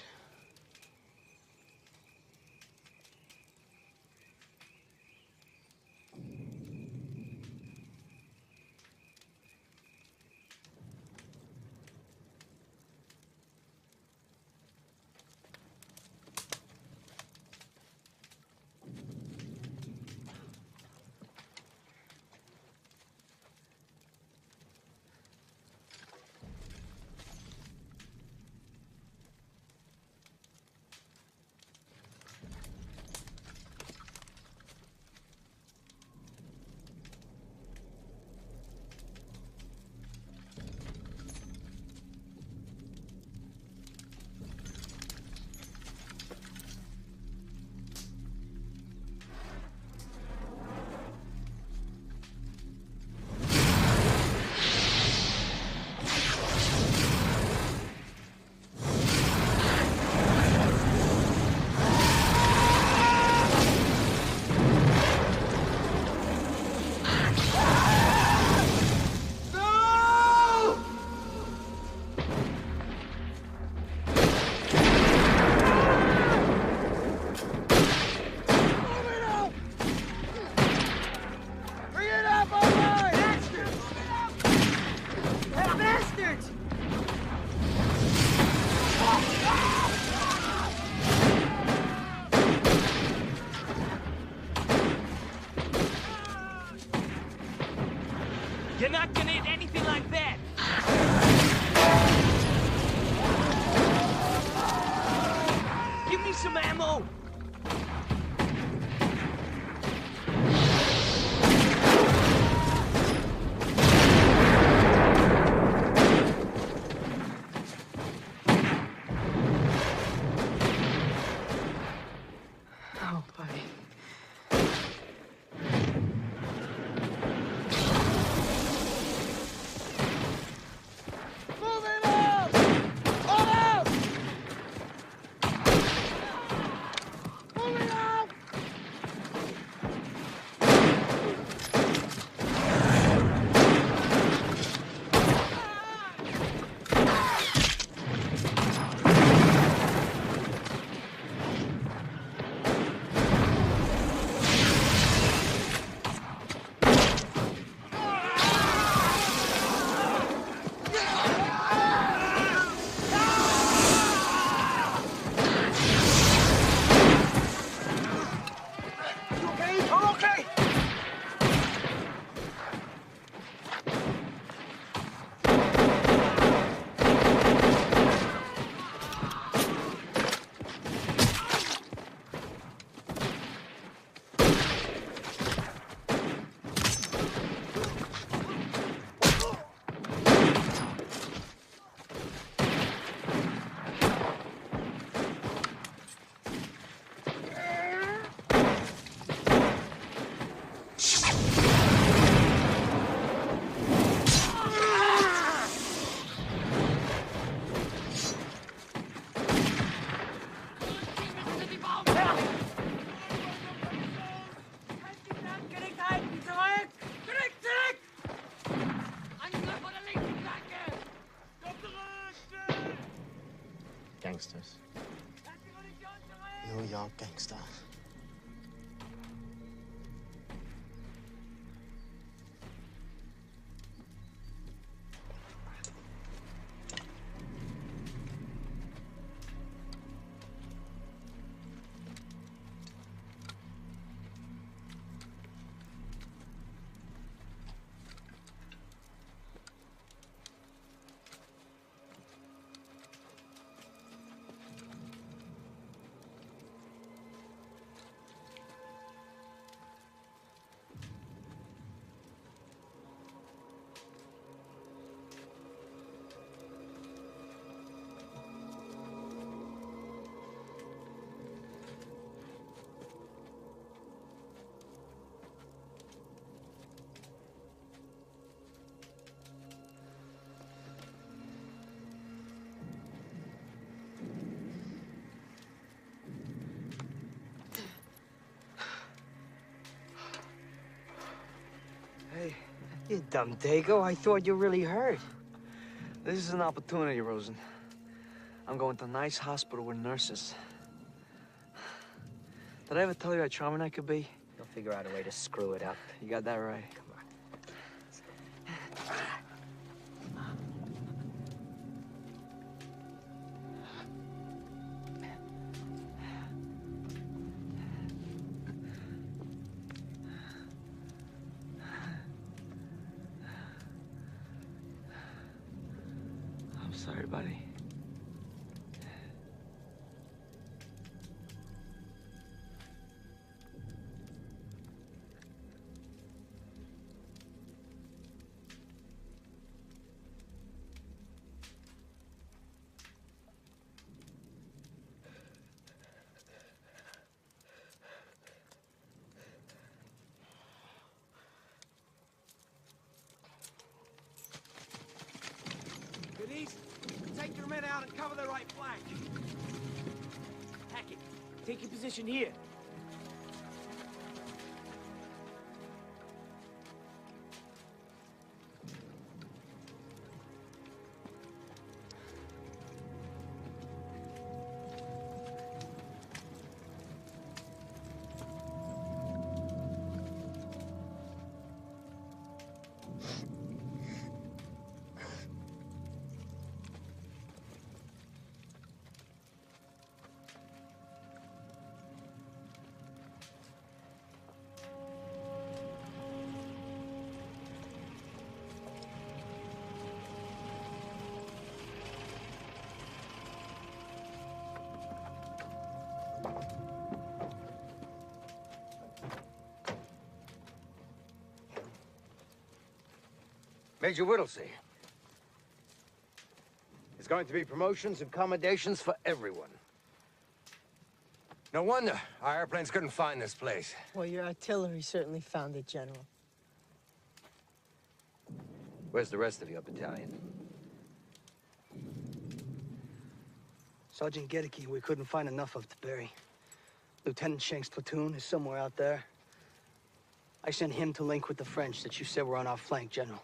M: You're not gonna hit anything like that! Give me some ammo!
P: Oh, buddy.
R: Gangsters. New York gangster.
L: You dumb dago. I thought you really hurt. This is an opportunity, Rosen. I'm going to a nice hospital with nurses. Did I ever tell you how charming I could be?
D: You'll figure out a way to screw it up.
L: You got that right.
D: Come on.
L: I'm sorry, buddy.
S: Good east. Take your men out and cover their right flank.
V: Hackett, take your position here.
T: Major Whittlesey. There's going to be promotions and commendations for everyone.
G: No wonder our airplanes couldn't find this place.
P: Well, your artillery certainly found it, General.
T: Where's the rest of your battalion?
A: Sergeant Gedeke, we couldn't find enough of to bury. Lieutenant Schenk's platoon is somewhere out there. I sent him to link with the French that you said were on our flank, General.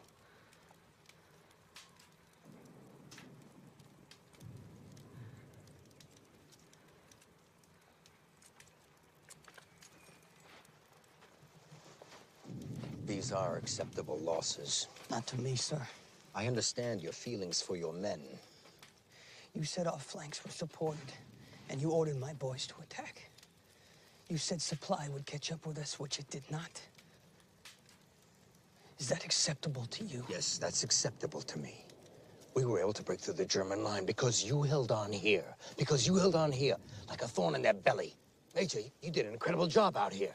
W: These are acceptable losses.
A: Not to me, sir.
W: I understand your feelings for your men.
A: You said our flanks were supported, and you ordered my boys to attack. You said supply would catch up with us, which it did not. Is that acceptable to you?
W: Yes, that's acceptable to me. We were able to break through the German line because you held on here. Because you held on here like a thorn in their belly. Major, you did an incredible job out here.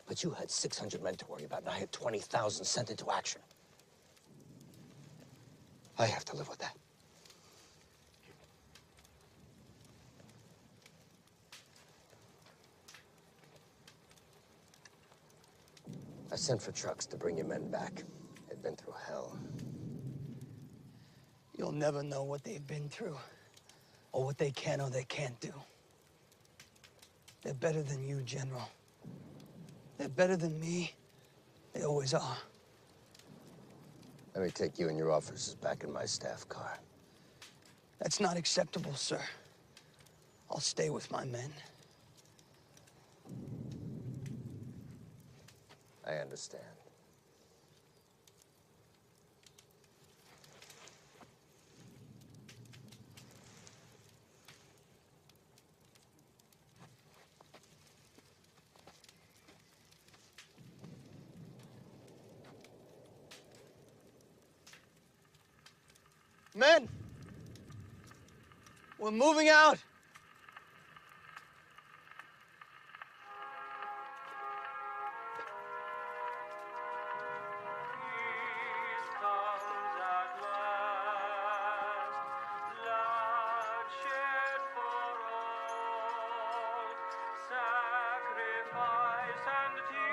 W: But you had 600 men to worry about, and I had 20,000 sent into action. I have to live with that. I sent for trucks to bring your men back. They'd been through hell.
A: You'll never know what they've been through, or what they can or they can't do. They're better than you, General. They're better than me. They always are.
W: Let me take you and your officers back in my staff car.
A: That's not acceptable, sir. I'll stay with my men.
W: I understand.
A: Men! We're moving out!
X: Sacrifice and tears.